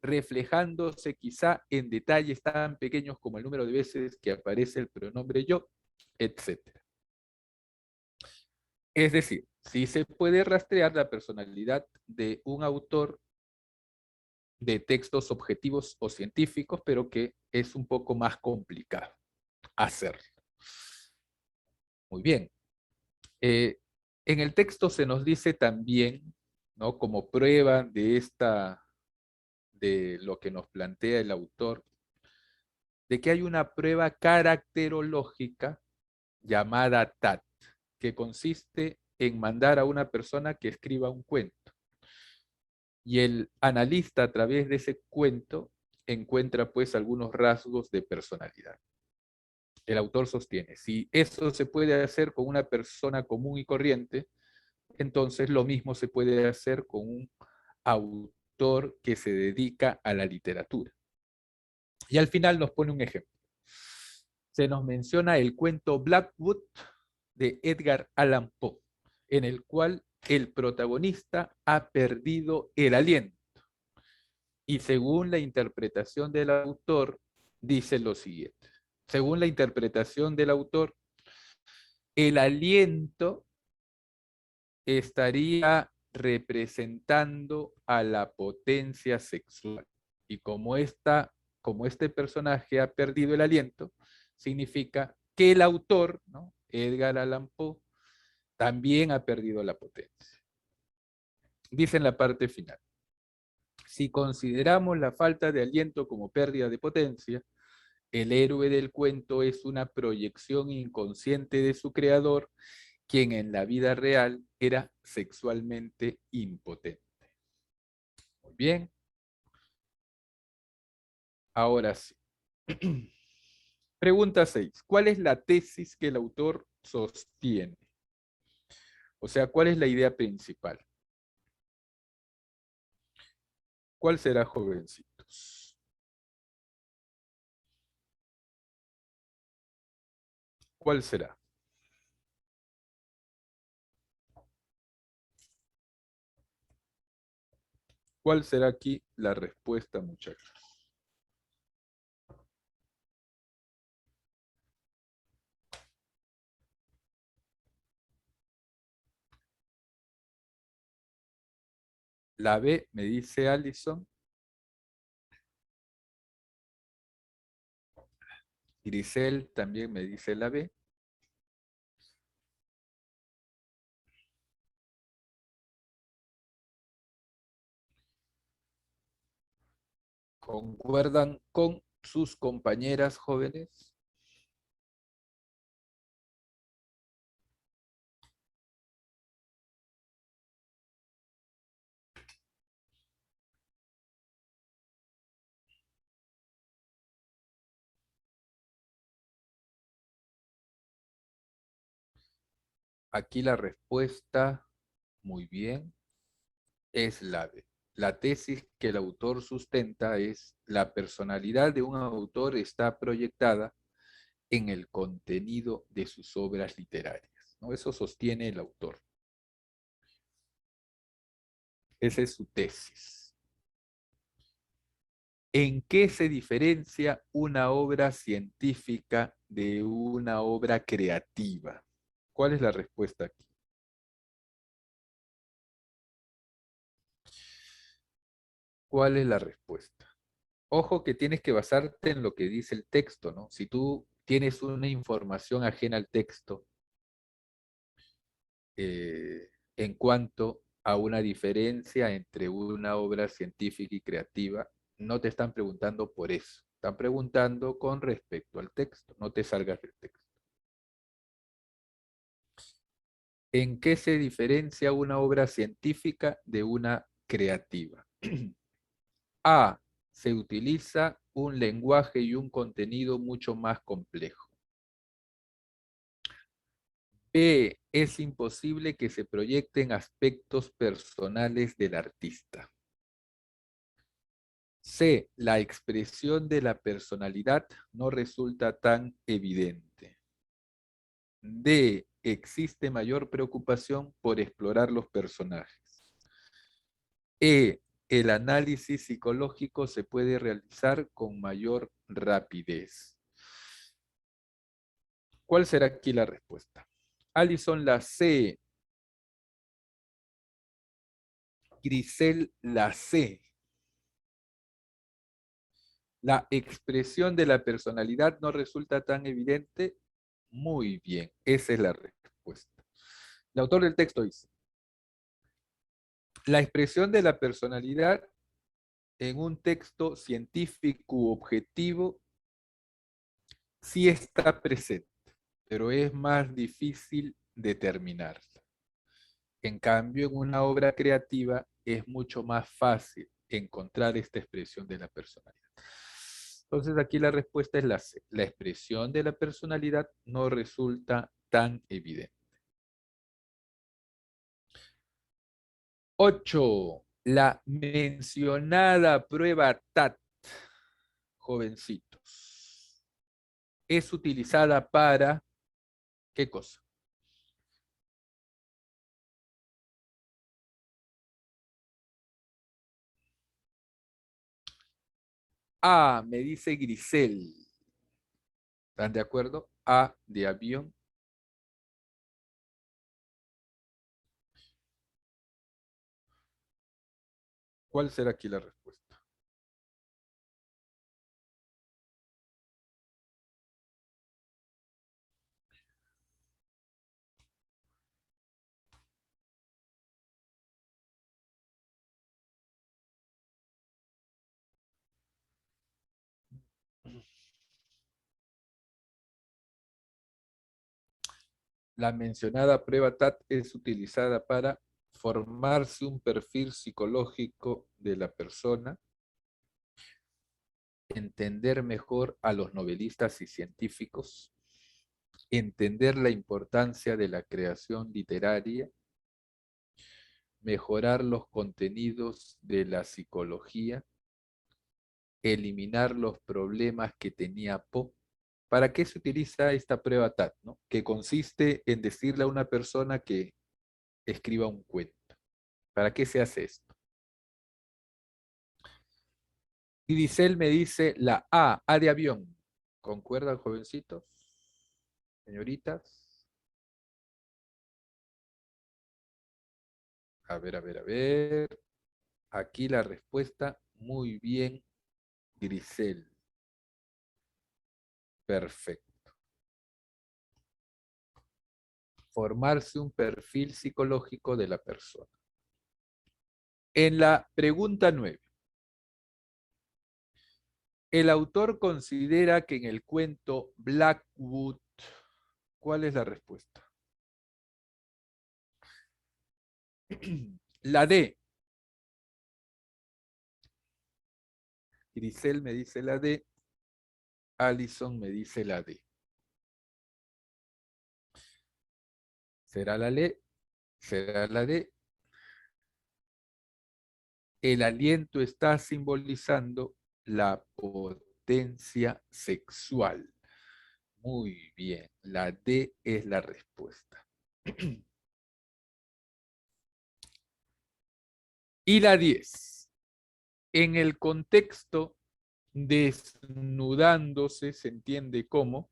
reflejándose quizá en detalles tan pequeños como el número de veces que aparece el pronombre yo, etc. Es decir, sí se puede rastrear la personalidad de un autor de textos objetivos o científicos, pero que es un poco más complicado hacerlo. Muy bien. En el texto se nos dice también, ¿no? Como prueba de lo que nos plantea el autor, de que hay una prueba caracterológica llamada TAT, que consiste en mandar a una persona que escriba un cuento. Y el analista a través de ese cuento encuentra pues algunos rasgos de personalidad. El autor sostiene, si eso se puede hacer con una persona común y corriente, entonces lo mismo se puede hacer con un autor que se dedica a la literatura. Y al final nos pone un ejemplo. Se nos menciona el cuento Blackwood de Edgar Allan Poe, en el cual el protagonista ha perdido el aliento. Y según la interpretación del autor, dice lo siguiente. Según la interpretación del autor, el aliento estaría representando a la potencia sexual. Y como este personaje ha perdido el aliento, significa que el autor, ¿no? Edgar Allan Poe, también ha perdido la potencia. Dice en la parte final, si consideramos la falta de aliento como pérdida de potencia, el héroe del cuento es una proyección inconsciente de su creador, quien en la vida real era sexualmente impotente. Muy bien. Ahora sí. Pregunta 6. ¿Cuál es la tesis que el autor sostiene? O sea, ¿cuál es la idea principal? ¿Cuál será, jovencitos? ¿Cuál será? ¿Cuál será aquí la respuesta, muchachos? La B, me dice Allison. Grisel también me dice la B. ¿Concuerdan con sus compañeras jóvenes? Aquí la respuesta, muy bien, es la B. La tesis que el autor sustenta es la personalidad de un autor está proyectada en el contenido de sus obras literarias, ¿no? Eso sostiene el autor. Esa es su tesis. ¿En qué se diferencia una obra científica de una obra creativa? ¿Cuál es la respuesta aquí? ¿Cuál es la respuesta? Ojo que tienes que basarte en lo que dice el texto, ¿no? Si tú tienes una información ajena al texto en cuanto a una diferencia entre una obra científica y creativa, no te están preguntando por eso. Están preguntando con respecto al texto. No te salgas del texto. ¿En qué se diferencia una obra científica de una creativa? A. Se utiliza un lenguaje y un contenido mucho más complejo. B. Es imposible que se proyecten aspectos personales del artista. C. La expresión de la personalidad no resulta tan evidente. D. Existe mayor preocupación por explorar los personajes. E. El análisis psicológico se puede realizar con mayor rapidez. ¿Cuál será aquí la respuesta? Alison, la C. Grisel, la C. La expresión de la personalidad no resulta tan evidente. Muy bien, esa es la respuesta. El autor del texto dice, la expresión de la personalidad en un texto científico objetivo sí está presente, pero es más difícil determinarla. En cambio, en una obra creativa es mucho más fácil encontrar esta expresión de la personalidad. Entonces aquí la respuesta es la C. La expresión de la personalidad no resulta tan evidente. 8. La mencionada prueba TAT, jovencitos, es utilizada para ¿qué cosa? A, me dice Grisel. ¿Están de acuerdo? A de avión. ¿Cuál será aquí la respuesta? La mencionada prueba TAT es utilizada para formarse un perfil psicológico de la persona, entender mejor a los novelistas y científicos, entender la importancia de la creación literaria, mejorar los contenidos de la psicología, eliminar los problemas que tenía Poe. ¿Para qué se utiliza esta prueba TAT? ¿No? Que consiste en decirle a una persona que escriba un cuento. ¿Para qué se hace esto? Grisel me dice la A de avión. ¿Concuerdan, jovencitos? Señoritas. A ver, a ver, a ver. Aquí la respuesta, muy bien, Grisel. Perfecto. Formarse un perfil psicológico de la persona. En la pregunta 9, el autor considera que en el cuento Blackwood, ¿cuál es la respuesta? La D. Grisel me dice la D. Alison me dice la D. ¿Será la D? ¿Será la D? El aliento está simbolizando la potencia sexual. Muy bien, la D es la respuesta. Y la 10. En el contexto Desnudándose se entiende como.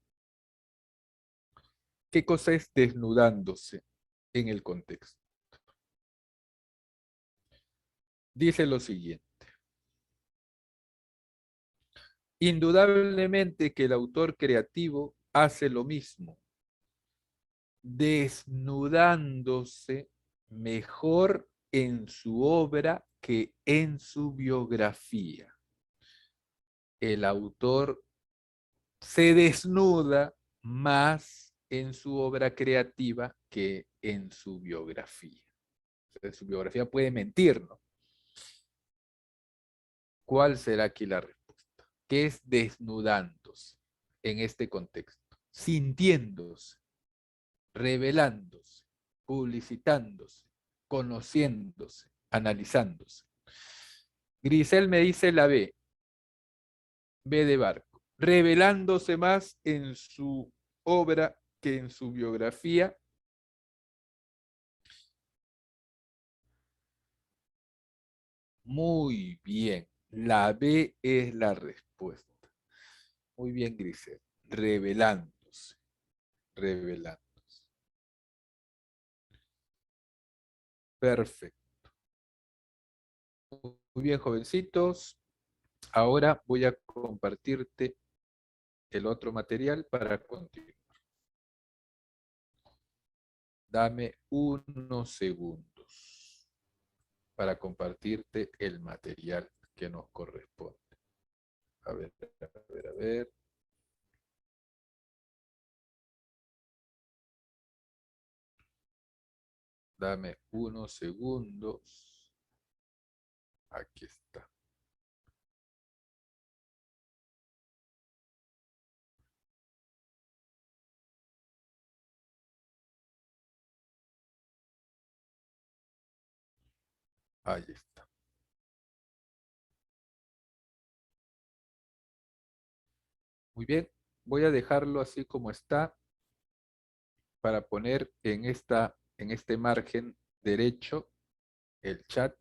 ¿Qué cosa es desnudándose en el contexto? Dice lo siguiente. Indudablemente que el autor creativo hace lo mismo, desnudándose mejor en su obra que en su biografía. El autor se desnuda más en su obra creativa que en su biografía. O sea, en su biografía puede mentir, ¿no? ¿Cuál será aquí la respuesta? ¿Qué es desnudándose en este contexto? Sintiéndose, revelándose, publicitándose, conociéndose, analizándose. Grisel me dice la B, B de barco, revelándose más en su obra que en su biografía. Muy bien, la B es la respuesta. Muy bien, Grisel, revelándose, revelándose. Perfecto. Muy bien, jovencitos. Ahora voy a compartirte el otro material para continuar. Dame unos segundos para compartirte el material que nos corresponde. A ver, a ver, a ver. Dame unos segundos. Aquí está. Ahí está. Muy bien. Voy a dejarlo así como está para poner en este margen derecho el chat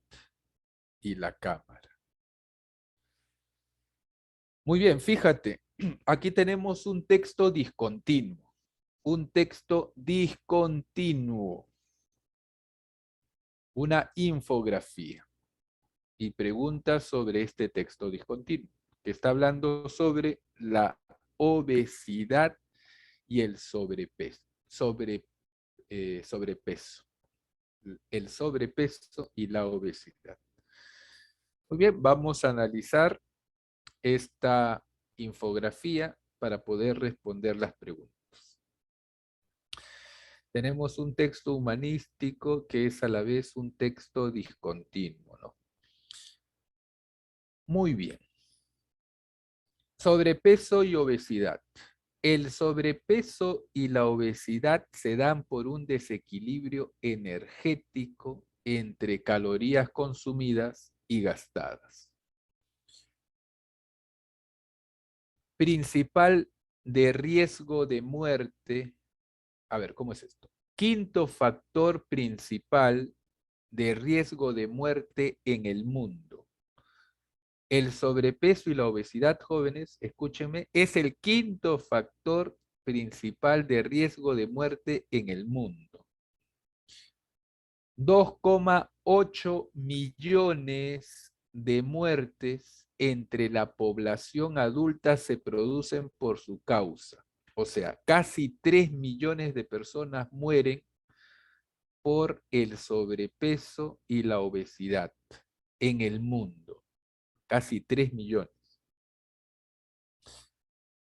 y la cámara. Muy bien, fíjate, aquí tenemos un texto discontinuo. Un texto discontinuo. Una infografía. Y preguntas sobre este texto discontinuo, que está hablando sobre la obesidad y el sobrepeso. Sobrepeso. El sobrepeso y la obesidad. Muy bien, vamos a analizar esta infografía para poder responder las preguntas. Tenemos un texto humanístico que es a la vez un texto discontinuo, ¿no? Muy bien. Sobrepeso y obesidad. El sobrepeso y la obesidad se dan por un desequilibrio energético entre calorías consumidas y gastadas. Principal de riesgo de muerte. A ver, ¿cómo es esto? Quinto factor principal de riesgo de muerte en el mundo. El sobrepeso y la obesidad, jóvenes, escúchenme, es el quinto factor principal de riesgo de muerte en el mundo. 2,8 millones de muertes entre la población adulta se producen por su causa. O sea, casi 3 millones de personas mueren por el sobrepeso y la obesidad en el mundo. Casi 3 millones.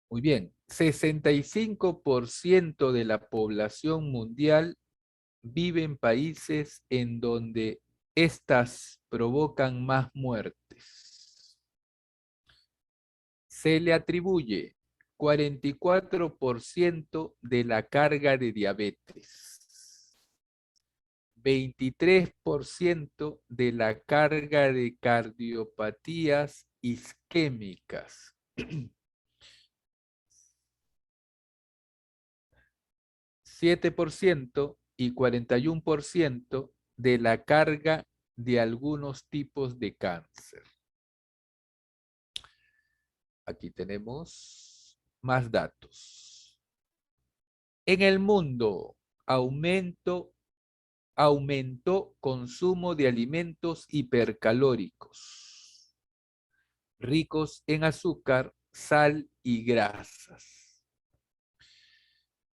Muy bien, 65% de la población mundial vive en países en donde estas provocan más muertes. Se le atribuye 44% de la carga de diabetes, 23% de la carga de cardiopatías isquémicas, 7% y 41% de la carga de algunos tipos de cáncer. Aquí tenemos más datos. En el mundo, aumentó consumo de alimentos hipercalóricos, ricos en azúcar, sal y grasas,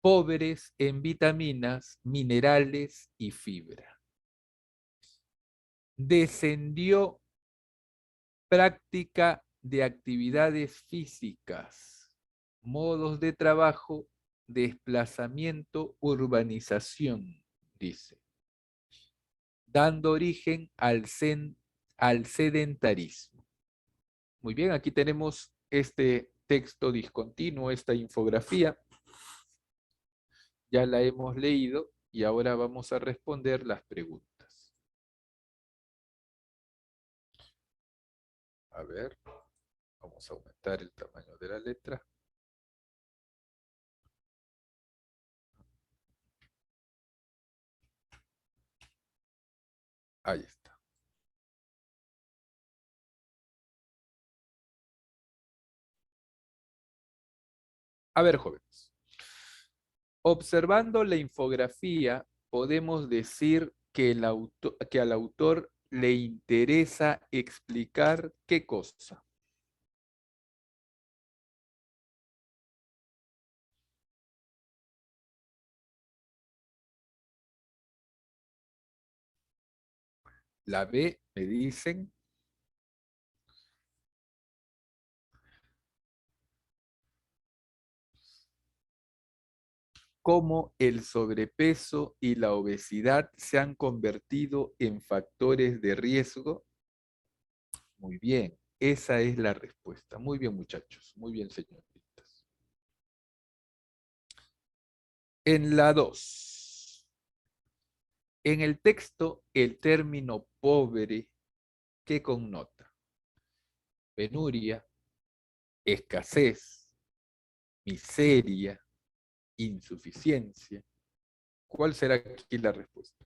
pobres en vitaminas, minerales y fibra. Descendió práctica de actividades físicas, modos de trabajo, desplazamiento, urbanización, dice, dando origen al sedentarismo. Muy bien, aquí tenemos este texto discontinuo, esta infografía. Ya la hemos leído y ahora vamos a responder las preguntas. A ver, vamos a aumentar el tamaño de la letra. Ahí está. A ver, jóvenes. Observando la infografía, podemos decir que, que al autor le interesa explicar qué cosa. La B, me dicen, cómo el sobrepeso y la obesidad se han convertido en factores de riesgo. Muy bien, esa es la respuesta. Muy bien, muchachos. Muy bien, señoritas. En la 2. En el texto, el término pobre, ¿qué connota? Penuria, escasez, miseria, insuficiencia. ¿Cuál será aquí la respuesta?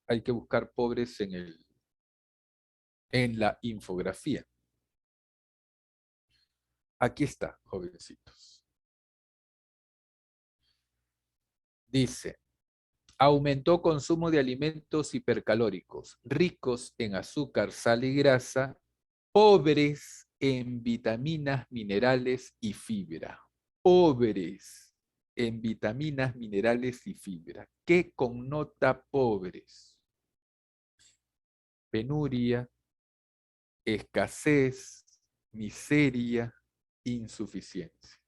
Hay que buscar pobres en la infografía. Aquí está, jovencitos. Dice, aumentó consumo de alimentos hipercalóricos, ricos en azúcar, sal y grasa, pobres en vitaminas, minerales y fibra. Pobres en vitaminas, minerales y fibra. ¿Qué connota pobres? Penuria, escasez, miseria, insuficiencia.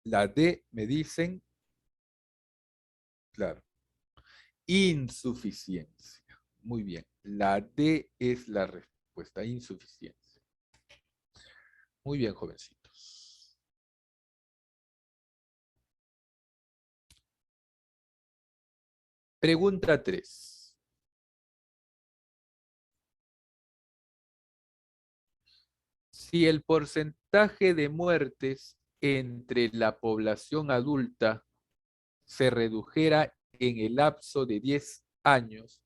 La D me dicen, claro, insuficiencia. Muy bien, la D es la respuesta, insuficiencia. Muy bien, jovencitos. Pregunta 3. Si el porcentaje de muertes entre la población adulta se redujera en el lapso de 10 años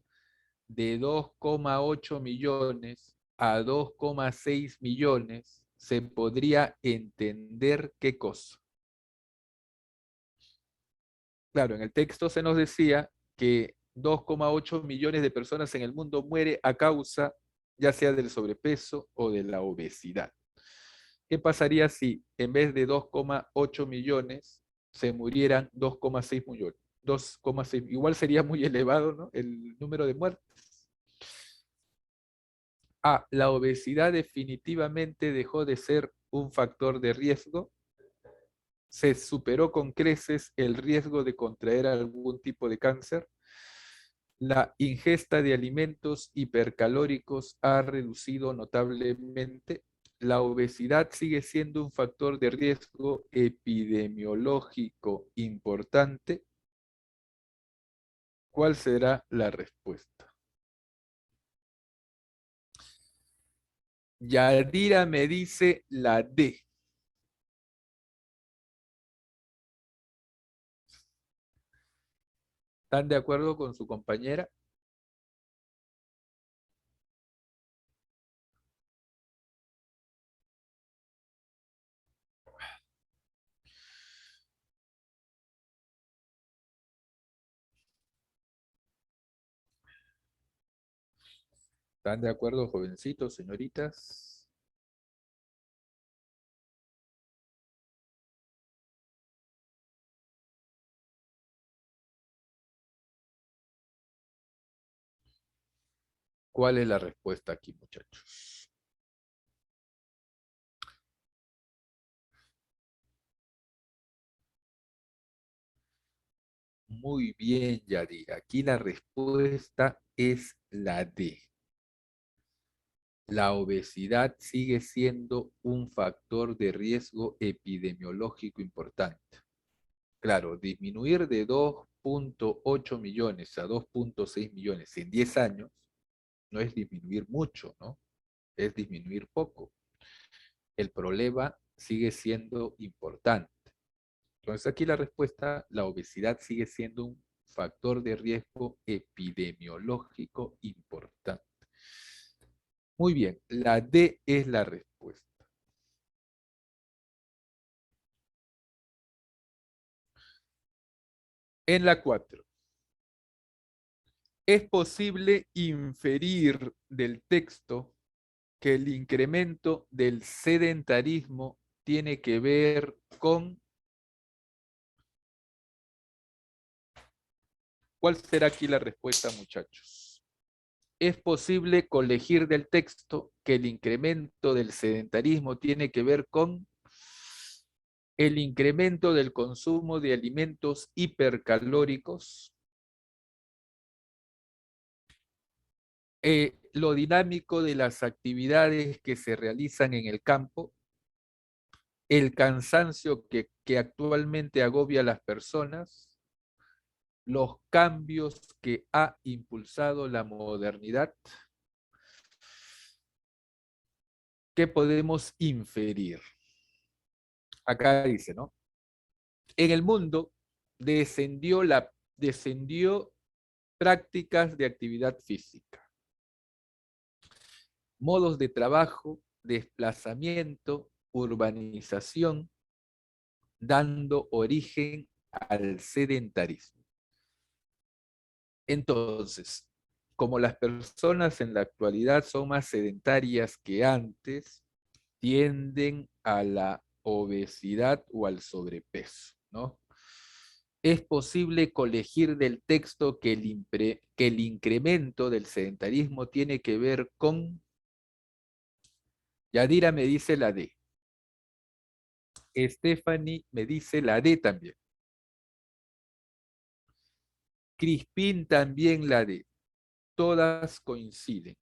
de 2,8 millones a 2,6 millones, se podría entender qué cosa. Claro, en el texto se nos decía que 2,8 millones de personas en el mundo muere a causa ya sea del sobrepeso o de la obesidad. ¿Qué pasaría si en vez de 2,8 millones se murieran 2,6 millones? 2,6, igual sería muy elevado, ¿no? El número de muertes. A, la obesidad definitivamente dejó de ser un factor de riesgo. Se superó con creces el riesgo de contraer algún tipo de cáncer. La ingesta de alimentos hipercalóricos ha reducido notablemente. La obesidad sigue siendo un factor de riesgo epidemiológico importante. ¿Cuál será la respuesta? Yadira me dice la D. ¿Están de acuerdo con su compañera? ¿Están de acuerdo, jovencitos, señoritas? ¿Cuál es la respuesta aquí, muchachos? Muy bien, Yadira. Aquí la respuesta es la D. La obesidad sigue siendo un factor de riesgo epidemiológico importante. Claro, disminuir de 2,8 millones a 2,6 millones en 10 años no es disminuir mucho, ¿no? Es disminuir poco. El problema sigue siendo importante. Entonces aquí la respuesta, la obesidad sigue siendo un factor de riesgo epidemiológico importante. Muy bien, la D es la respuesta. En la 4, es posible inferir del texto que el incremento del sedentarismo tiene que ver con... ¿Cuál será aquí la respuesta, muchachos? Es posible colegir del texto que el incremento del sedentarismo tiene que ver con el incremento del consumo de alimentos hipercalóricos, lo dinámico de las actividades que se realizan en el campo, el cansancio que actualmente agobia a las personas, los cambios que ha impulsado la modernidad. ¿Qué podemos inferir? Acá dice, ¿no? En el mundo descendió prácticas de actividad física, modos de trabajo, desplazamiento, urbanización, dando origen al sedentarismo. Entonces, como las personas en la actualidad son más sedentarias que antes, tienden a la obesidad o al sobrepeso, ¿no? Es posible colegir del texto que el incremento del sedentarismo tiene que ver con... Yadira me dice la D. Stephanie me dice la D también. Crispín también la D. Todas coinciden.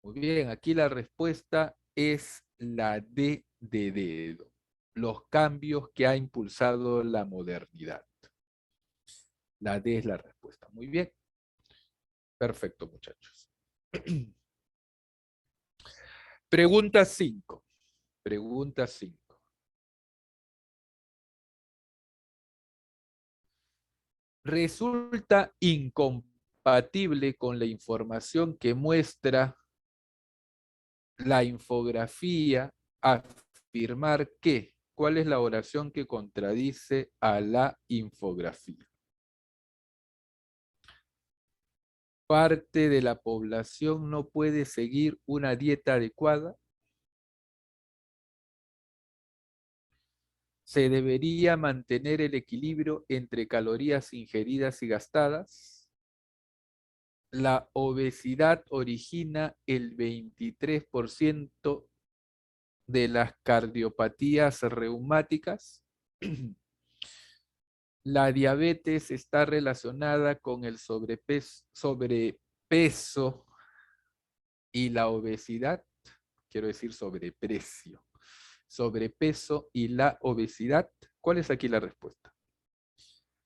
Muy bien, aquí la respuesta es la D de dedo. Los cambios que ha impulsado la modernidad. La D es la respuesta. Muy bien. Perfecto, muchachos. Pregunta 5. Pregunta 5. Resulta incompatible con la información que muestra la infografía afirmar que, ¿cuál es la oración que contradice a la infografía? Parte de la población no puede seguir una dieta adecuada. Se debería mantener el equilibrio entre calorías ingeridas y gastadas. La obesidad origina el 23% de las cardiopatías reumáticas. La diabetes está relacionada con el sobrepeso y la obesidad, quiero decir sobreprecio. Sobrepeso y la obesidad. ¿Cuál es aquí la respuesta?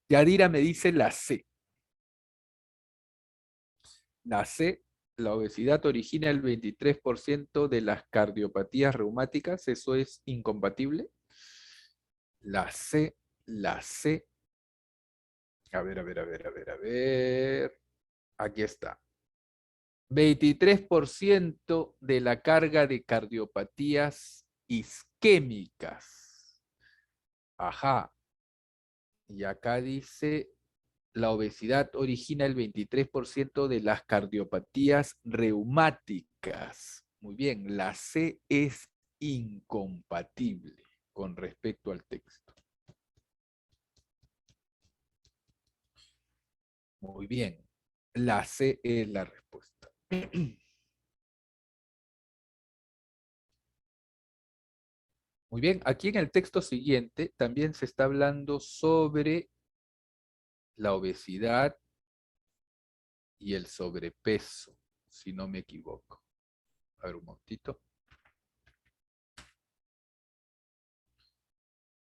Yadira me dice la C. La C, la obesidad origina el 23% de las cardiopatías reumáticas. ¿Eso es incompatible? La C, la C. A ver, a ver, a ver, a ver, a ver. Aquí está. 23% de la carga de cardiopatías isquémicas. Ajá. Y acá dice La obesidad origina el 23% de las cardiopatías reumáticas. Muy bien, la C es incompatible con respecto al texto. Muy bien, la C es la respuesta. Muy bien, aquí en el texto siguiente también se está hablando sobre la obesidad y el sobrepeso, si no me equivoco. A ver, un momentito.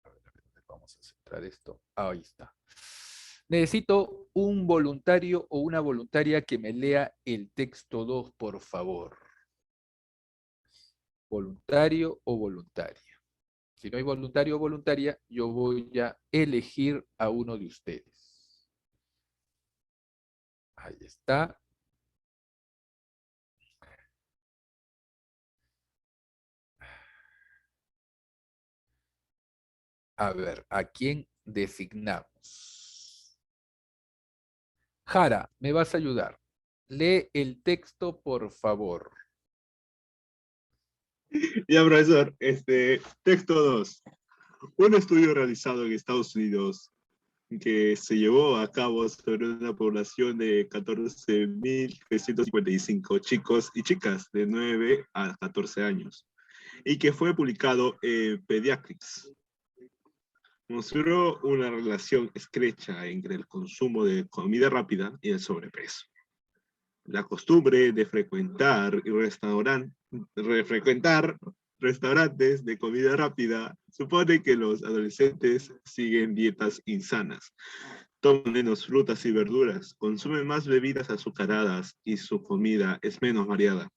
A ver, vamos a centrar esto. Ahí está. Necesito un voluntario o una voluntaria que me lea el texto 2, por favor. Voluntario o voluntaria. Si no hay voluntario o voluntaria, yo voy a elegir a uno de ustedes. Ahí está. A ver, ¿a quién designamos? Jara, ¿me vas a ayudar? Lee el texto, por favor. Ya, profesor, texto 2. Un estudio realizado en Estados Unidos que se llevó a cabo sobre una población de 14.355 chicos y chicas de 9 a 14 años y que fue publicado en Pediatrics. Mostró una relación estrecha entre el consumo de comida rápida y el sobrepeso. La costumbre de frecuentar restaurantes de comida rápida supone que los adolescentes siguen dietas insanas, toman menos frutas y verduras, consumen más bebidas azucaradas y su comida es menos variada.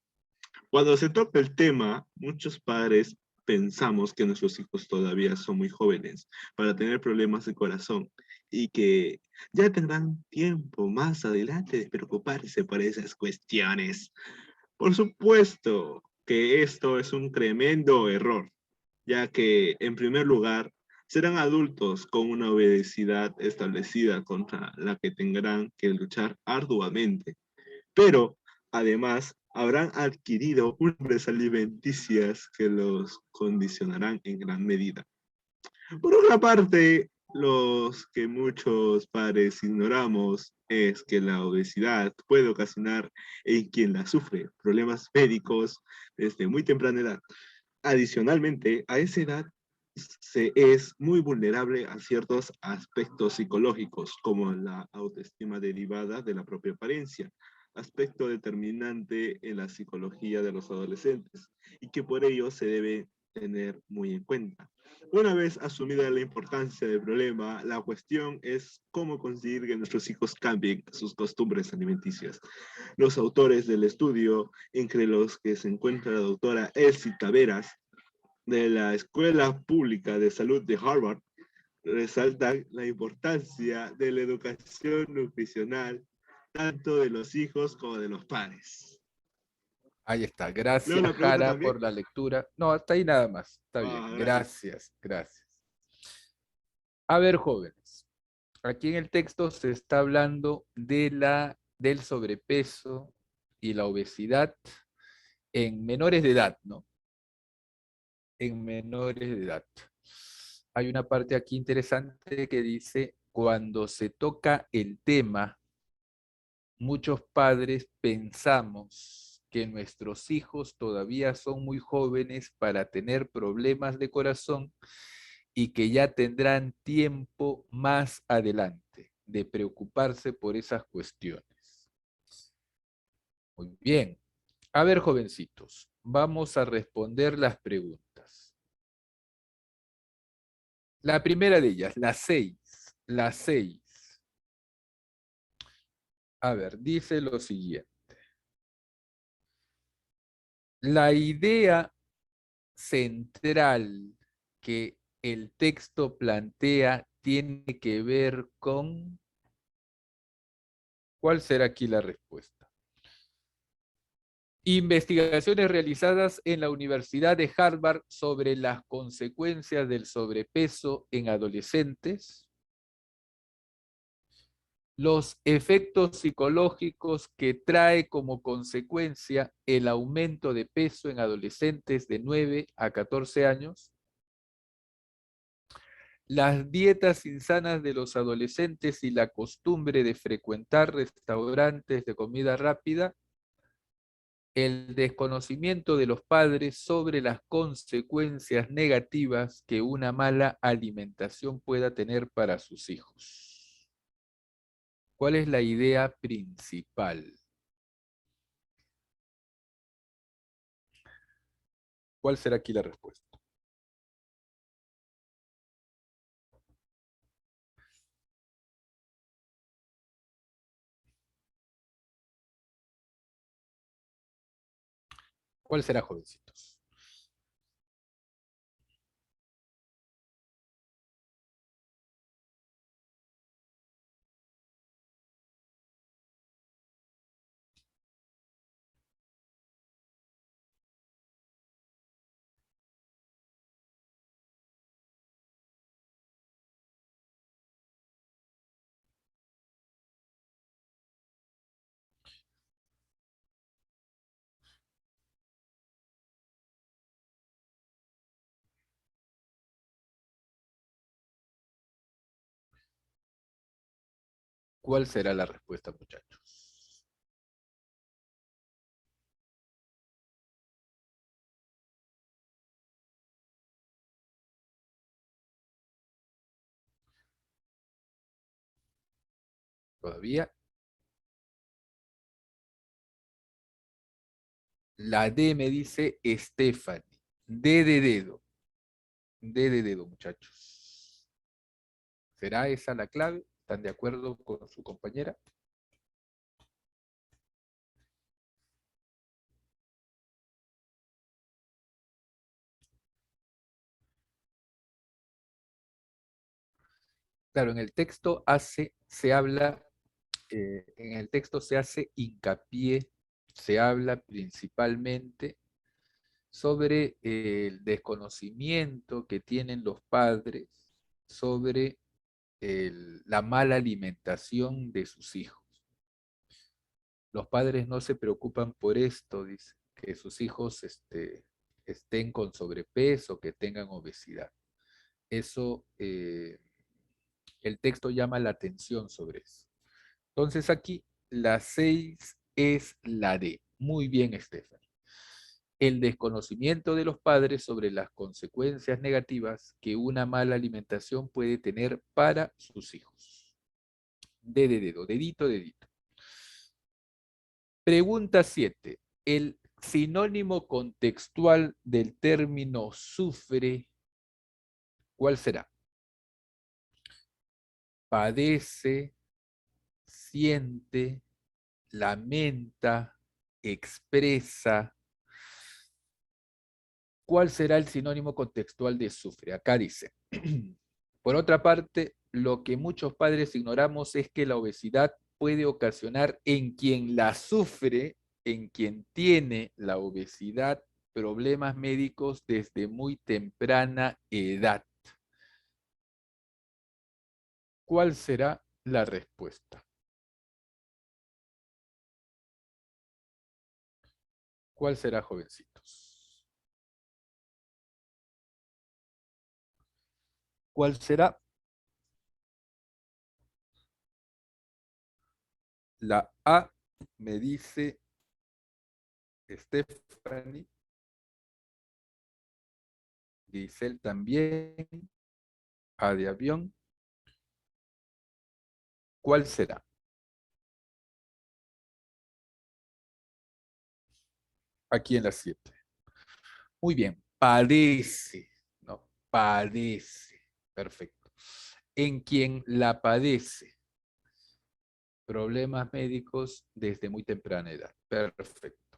Cuando se toca el tema, muchos padres pensamos que nuestros hijos todavía son muy jóvenes para tener problemas de corazón y que ya tendrán tiempo más adelante de preocuparse por esas cuestiones. Por supuesto que esto es un tremendo error, ya que, en primer lugar, serán adultos con una obesidad establecida contra la que tendrán que luchar arduamente. Pero, además, habrán adquirido unas alimenticias que los condicionarán en gran medida. Por otra parte, los que muchos padres ignoramos es que la obesidad puede ocasionar en quien la sufre problemas médicos desde muy temprana edad. Adicionalmente, a esa edad se es muy vulnerable a ciertos aspectos psicológicos, como la autoestima derivada de la propia apariencia, aspecto determinante en la psicología de los adolescentes, y que por ello se debe tener muy en cuenta. Una vez asumida la importancia del problema, la cuestión es cómo conseguir que nuestros hijos cambien sus costumbres alimenticias. Los autores del estudio, entre los que se encuentra la doctora Elsie Taveras, de la Escuela Pública de Salud de Harvard, resaltan la importancia de la educación nutricional tanto de los hijos como de los padres. Ahí está. ¿Leo Gracias, la pregunta Jara, también? por la lectura. No, hasta ahí nada más. Está bien. Gracias. Gracias, gracias. A ver, jóvenes. Aquí en el texto se está hablando del sobrepeso y la obesidad en menores de edad, ¿no? En menores de edad. Hay una parte aquí interesante que dice, cuando se toca el tema, muchos padres pensamos que nuestros hijos todavía son muy jóvenes para tener problemas de corazón y que ya tendrán tiempo más adelante de preocuparse por esas cuestiones. Muy bien. A ver, jovencitos, vamos a responder las preguntas. La primera de ellas, la 6. La 6. A ver, dice lo siguiente. La idea central que el texto plantea tiene que ver con... ¿Cuál será aquí la respuesta? Investigaciones realizadas en la Universidad de Harvard sobre las consecuencias del sobrepeso en adolescentes. los efectos psicológicos que trae como consecuencia el aumento de peso en adolescentes de 9 a 14 años, las dietas insanas de los adolescentes y la costumbre de frecuentar restaurantes de comida rápida, el desconocimiento de los padres sobre las consecuencias negativas que una mala alimentación pueda tener para sus hijos. ¿Cuál es la idea principal? ¿Cuál será aquí la respuesta? ¿Cuál será, jovencitos? ¿Cuál será la respuesta, muchachos? Todavía. La D me dice Stephanie. D de dedo. D de dedo, muchachos. ¿Será esa la clave? ¿Están de acuerdo con su compañera? Claro, en el texto se habla, en el texto se hace hincapié, se habla principalmente sobre el desconocimiento que tienen los padres sobre la mala alimentación de sus hijos. Los padres no se preocupan por esto, dice, que sus hijos estén con sobrepeso, que tengan obesidad. Eso, el texto llama la atención sobre eso. Entonces aquí la 6 es la D. Muy bien, Estefan. El desconocimiento de los padres sobre las consecuencias negativas que una mala alimentación puede tener para sus hijos. D de dedo, dedito, dedito. Pregunta 7. El sinónimo contextual del término sufre, ¿cuál será? Padece, siente, lamenta, expresa. ¿Cuál será el sinónimo contextual de sufre? Acá dice. Por otra parte, lo que muchos padres ignoramos es que la obesidad puede ocasionar en quien la sufre, en quien tiene la obesidad, problemas médicos desde muy temprana edad. ¿Cuál será la respuesta? ¿Cuál será, jovencitos? ¿Cuál será? La A me dice Stephanie, Giselle también, A de avión. ¿Cuál será? Aquí en la 7. Muy bien, padece, ¿no? Padece. Perfecto. En quien la padece. Problemas médicos desde muy temprana edad. Perfecto.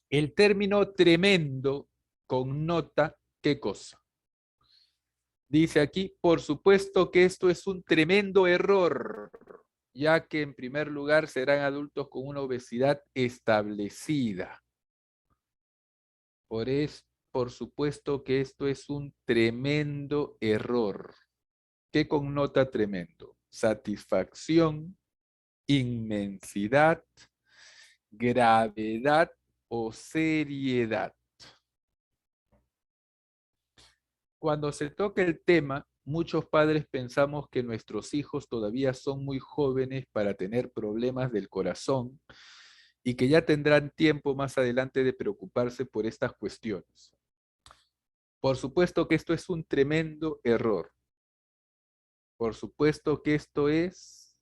El término tremendo connota ¿qué cosa? Dice aquí, por supuesto que esto es un tremendo error, ya que en primer lugar serán adultos con una obesidad establecida. Por supuesto que esto es un tremendo error. ¿Qué connota tremendo? satisfacción, inmensidad, gravedad o seriedad. Cuando se toca el tema, muchos padres pensamos que nuestros hijos todavía son muy jóvenes para tener problemas del corazón y que ya tendrán tiempo más adelante de preocuparse por estas cuestiones. Por supuesto que esto es un tremendo error. Por supuesto que esto es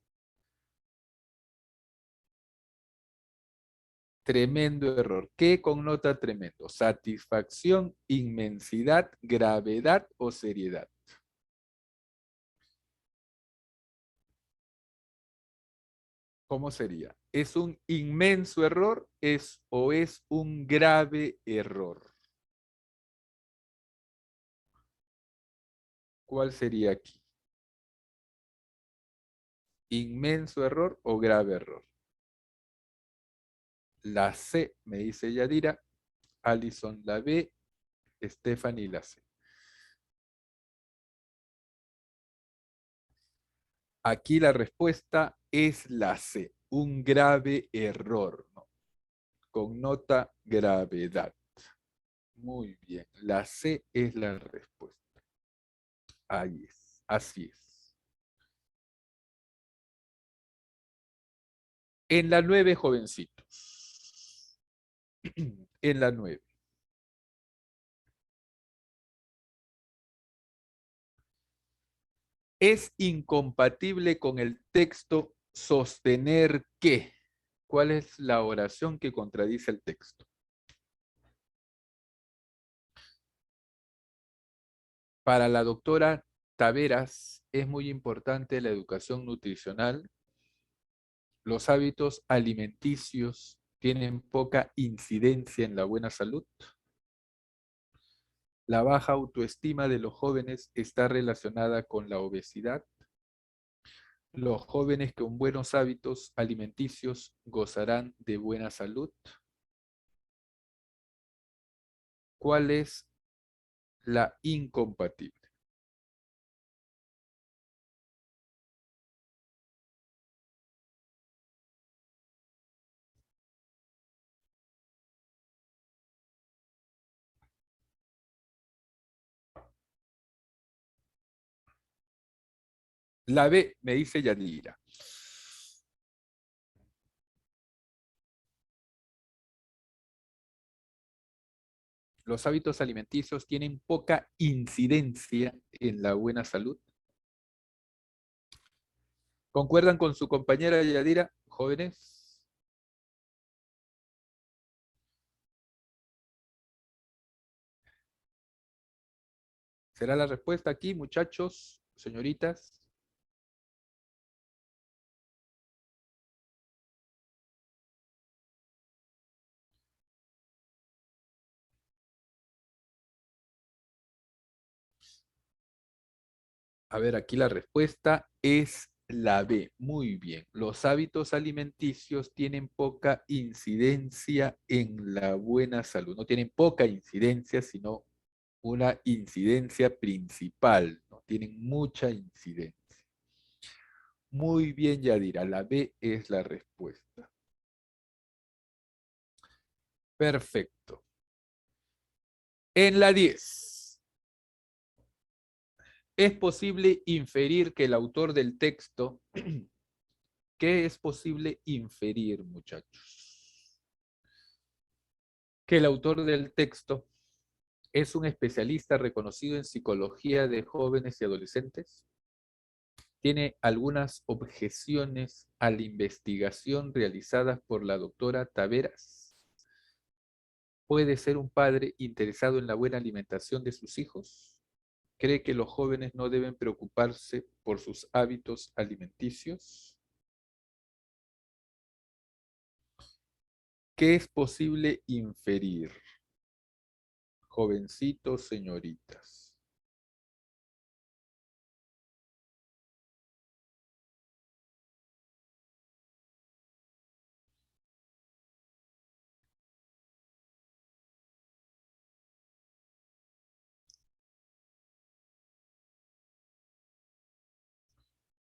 tremendo error. ¿Qué connota tremendo? Satisfacción, inmensidad, gravedad o seriedad. ¿Cómo sería? ¿Es un inmenso error o es un grave error? ¿Cuál sería aquí? ¿Inmenso error o grave error? La C, me dice Yadira. Alison la B. Stephanie la C. Aquí la respuesta es la C. Un grave error, ¿no? Connota gravedad. Muy bien. La C es la respuesta. Ahí es. Así es. En la 9, jovencitos. En la 9. Es incompatible con el texto sostener que. ¿Cuál es la oración que contradice el texto? Para la doctora Taveras es muy importante la educación nutricional. Los hábitos alimenticios tienen poca incidencia en la buena salud. La baja autoestima de los jóvenes está relacionada con la obesidad. Los jóvenes con buenos hábitos alimenticios gozarán de buena salud. ¿Cuál es la incompatible? La B, me dice Yadira. Los hábitos alimenticios tienen poca incidencia en la buena salud. ¿Concuerdan con su compañera Yadira, jóvenes? ¿Será la respuesta aquí, muchachos, señoritas? A ver, aquí la respuesta es la B. Muy bien. Los hábitos alimenticios tienen poca incidencia en la buena salud. No tienen poca incidencia, sino una incidencia principal. No tienen mucha incidencia. Muy bien, Yadira. La B es la respuesta. Perfecto. En la 10. Es posible inferir que el autor del texto, ¿qué es posible inferir, muchachos? Que el autor del texto es un especialista reconocido en psicología de jóvenes y adolescentes. Tiene algunas objeciones a la investigación realizada por la doctora Taveras. Puede ser un padre interesado en la buena alimentación de sus hijos. Cree que los jóvenes no deben preocuparse por sus hábitos alimenticios. ¿Qué es posible inferir? Jovencitos, señoritas.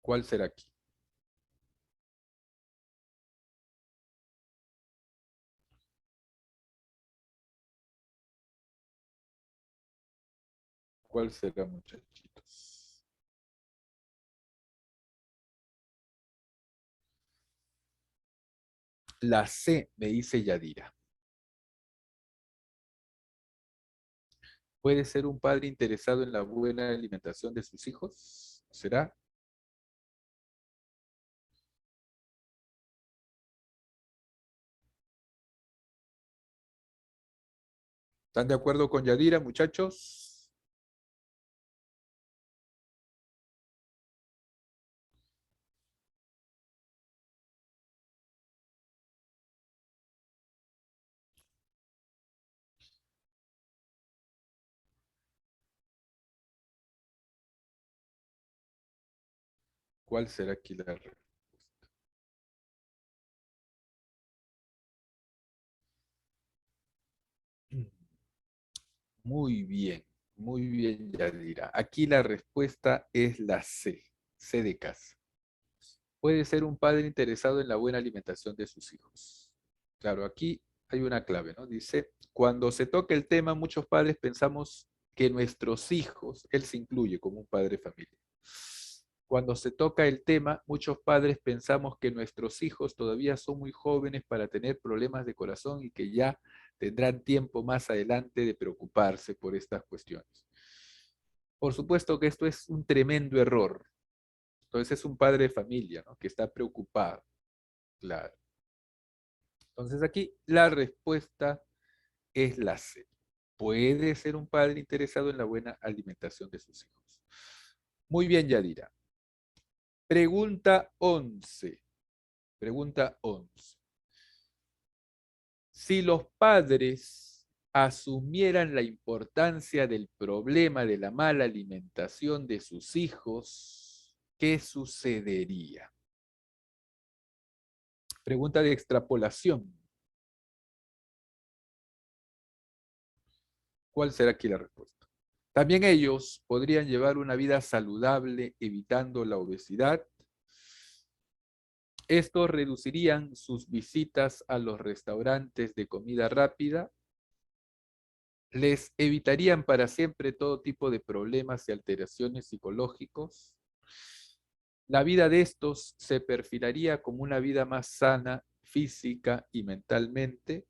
¿Cuál será aquí? ¿Cuál será, muchachitos? La C, me dice Yadira. ¿Puede ser un padre interesado en la buena alimentación de sus hijos? ¿Será? ¿Están de acuerdo con Yadira, muchachos? ¿Cuál será aquí la respuesta? Muy bien, Yadira. Aquí la respuesta es la C, C de casa. Puede ser un padre interesado en la buena alimentación de sus hijos. Claro, aquí hay una clave, ¿no? Dice, cuando se toca el tema, muchos padres pensamos que nuestros hijos, él se incluye como un padre de familia. Cuando se toca el tema, muchos padres pensamos que nuestros hijos todavía son muy jóvenes para tener problemas de corazón y que ya tendrán tiempo más adelante de preocuparse por estas cuestiones. Por supuesto que esto es un tremendo error. Entonces es un padre de familia, ¿no? Que está preocupado, claro. Entonces aquí la respuesta es la C. Puede ser un padre interesado en la buena alimentación de sus hijos. Muy bien, Yadira. Pregunta 11. Pregunta 11. Si los padres asumieran la importancia del problema de la mala alimentación de sus hijos, ¿qué sucedería? Pregunta de extrapolación. ¿Cuál será aquí la respuesta? También ellos podrían llevar una vida saludable evitando la obesidad. Estos reducirían sus visitas a los restaurantes de comida rápida. Les evitarían para siempre todo tipo de problemas y alteraciones psicológicos. La vida de estos se perfilaría como una vida más sana física y mentalmente.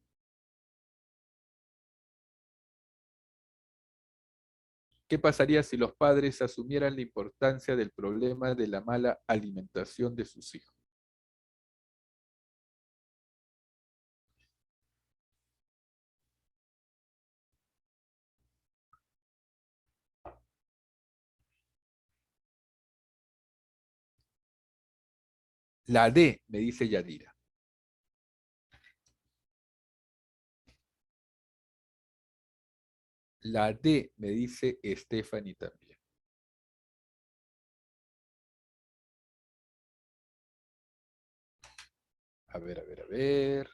¿Qué pasaría si los padres asumieran la importancia del problema de la mala alimentación de sus hijos? La D, me dice Yadira. La D, me dice Stephanie también. A ver, a ver, a ver.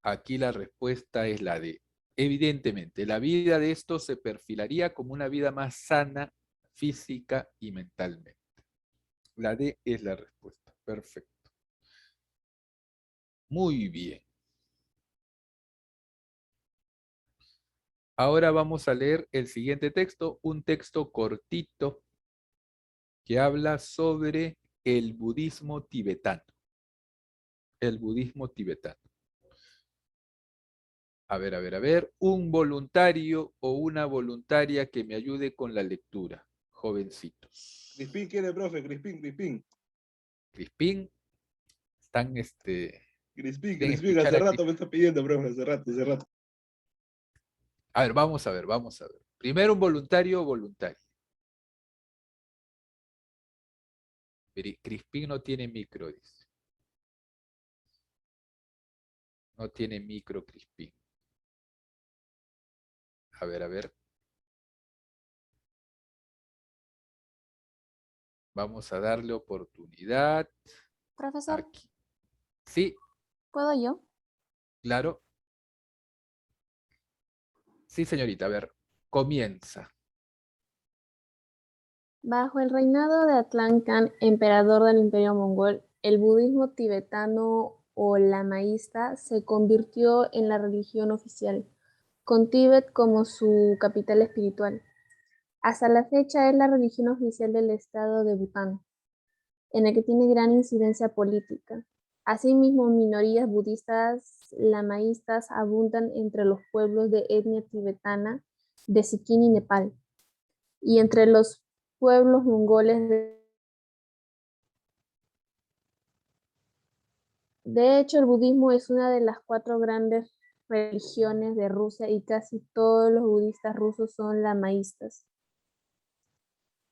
Aquí la respuesta es la D. Evidentemente, la vida de estos se perfilaría como una vida más sana física y mentalmente. La D es la respuesta. Perfecto. Muy bien. Ahora vamos a leer el siguiente texto, un texto cortito que habla sobre el budismo tibetano. El budismo tibetano. A ver, a ver, a ver. Un voluntario o una voluntaria que me ayude con la lectura. Jovencitos. Crispín quiere, profe, Crispín. Crispín, están, quieren Crispín, escuchar hace a rato me Crispín. está pidiendo, profe, hace rato. A ver, vamos a ver, vamos a ver. Primero un voluntario o voluntaria. Crispín no tiene micro, dice. No tiene micro, Crispín. A ver, a ver. Vamos a darle oportunidad. Profesor, Aquí. Sí, ¿puedo yo? claro. Sí, señorita. A ver, comienza. Bajo el reinado de Atlan Khan, emperador del Imperio Mongol, el budismo tibetano o lamaísta se convirtió en la religión oficial, con Tíbet como su capital espiritual. Hasta la fecha es la religión oficial del estado de Bután, en el que tiene gran incidencia política. Asimismo, minorías budistas lamaístas abundan entre los pueblos de etnia tibetana de Sikkim y Nepal, y entre los pueblos mongoles De hecho, el budismo es una de las cuatro grandes religiones de Rusia y casi todos los budistas rusos son lamaístas.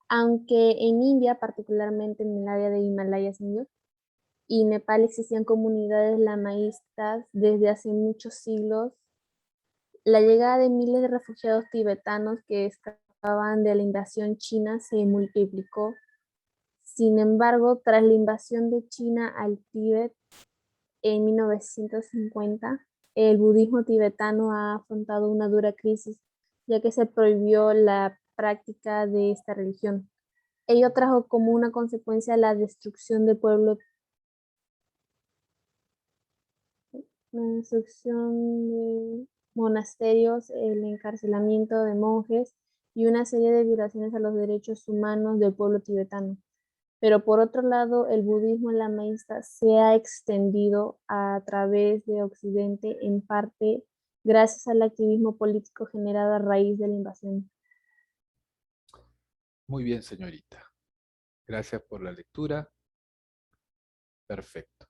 Aunque en India, particularmente en el área de Himalayas indios, y Nepal existían comunidades lamaístas desde hace muchos siglos, la llegada de miles de refugiados tibetanos que escapaban de la invasión china se multiplicó. Sin embargo, tras la invasión de China al Tíbet en 1950, el budismo tibetano ha afrontado una dura crisis, ya que se prohibió la práctica de esta religión. Ello trajo como una consecuencia la destrucción de pueblos, la destrucción de monasterios, el encarcelamiento de monjes y una serie de violaciones a los derechos humanos del pueblo tibetano. Pero por otro lado, el budismo lamaísta se ha extendido a través de Occidente, en parte gracias al activismo político generado a raíz de la invasión. Muy bien, señorita. Gracias por la lectura. Perfecto.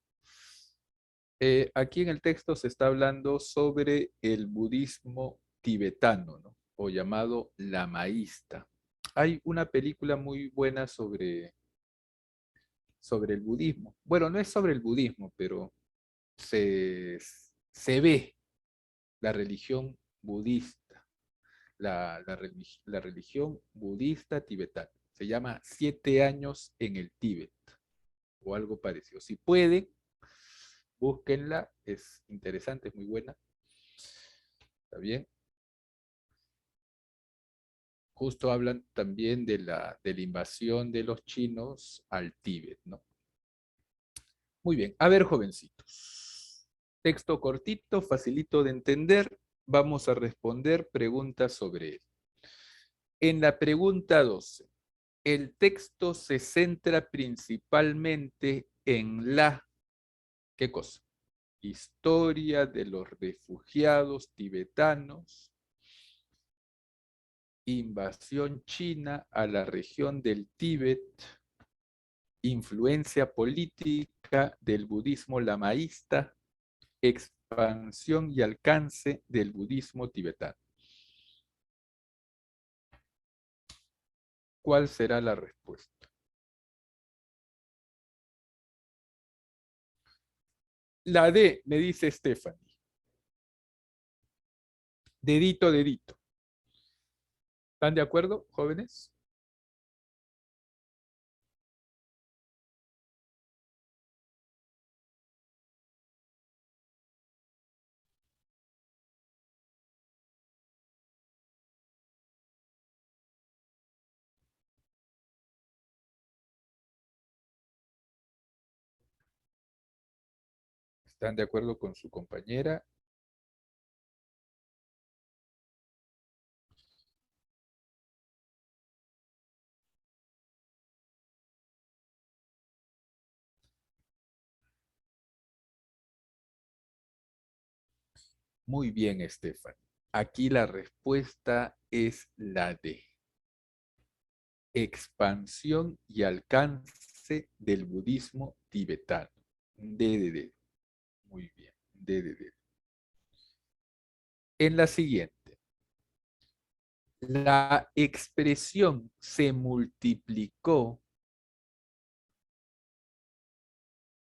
Aquí en el texto se está hablando sobre el budismo tibetano, ¿no? O llamado lamaísta. Hay una película muy buena sobre el budismo. Bueno, no es sobre el budismo, pero se, se ve la religión budista, la religión budista tibetana. Se llama 7 años en el Tíbet o algo parecido. Si pueden, búsquenla, es interesante, es muy buena. ¿Está bien? Justo hablan también de la invasión de los chinos al Tíbet, ¿no? Muy bien, a ver, jovencitos. Texto cortito, facilito de entender. Vamos a responder preguntas sobre él. En la pregunta 12, el texto se centra principalmente en la, ¿qué cosa? Historia de los refugiados tibetanos, invasión china a la región del Tíbet, influencia política del budismo lamaísta, expansión y alcance del budismo tibetano. ¿Cuál será la respuesta? La D, me dice Stephanie. Dedito, dedito. ¿Están de acuerdo, jóvenes? ¿Están de acuerdo con su compañera? Muy bien, Stephanie. Aquí la respuesta es la D. Expansión y alcance del budismo tibetano. D. Muy bien. D. En la siguiente. La expresión se multiplicó.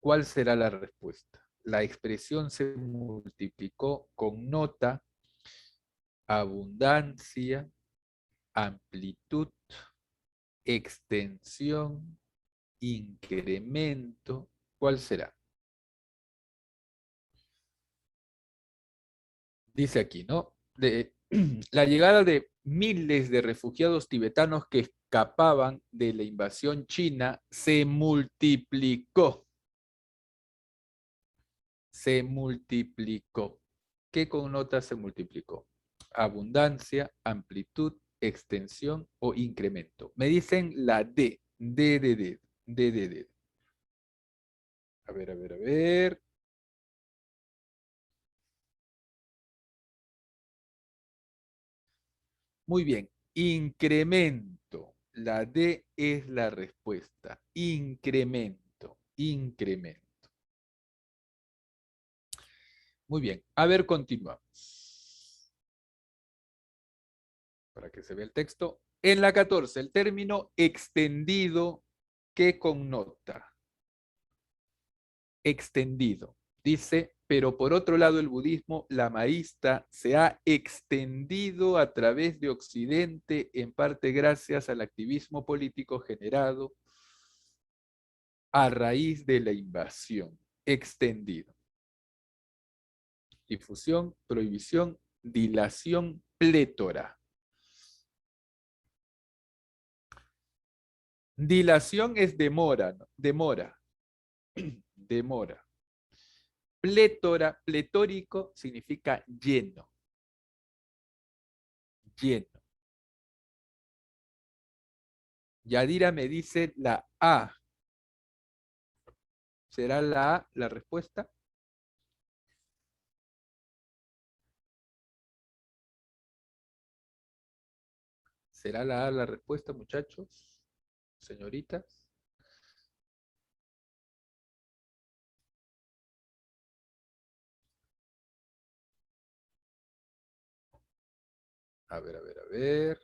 ¿Cuál será la respuesta? La expresión se multiplicó con nota, abundancia, amplitud, extensión, incremento. ¿Cuál será? Dice aquí, ¿no? La llegada de miles de refugiados tibetanos que escapaban de la invasión china se multiplicó. Se multiplicó. ¿Qué connota se multiplicó? Abundancia, amplitud, extensión o incremento. Me dicen la D. D. A ver, a ver, a ver. Muy bien. Incremento. La D es la respuesta. Incremento. Incremento. Muy bien. A ver, continuamos. Para que se vea el texto. En la 14, el término extendido, ¿qué connota? Extendido. Dice, pero por otro lado el budismo lamaísta se ha extendido a través de Occidente, en parte gracias al activismo político generado a raíz de la invasión. Extendido. Difusión, prohibición, dilación, plétora. Dilación es demora, ¿no? Demora. Demora. Plétora, pletórico significa lleno. Lleno. Yadira me dice la A. ¿Será la A la respuesta? ¿Será la A la respuesta, muchachos? Señoritas. A ver, a ver, a ver.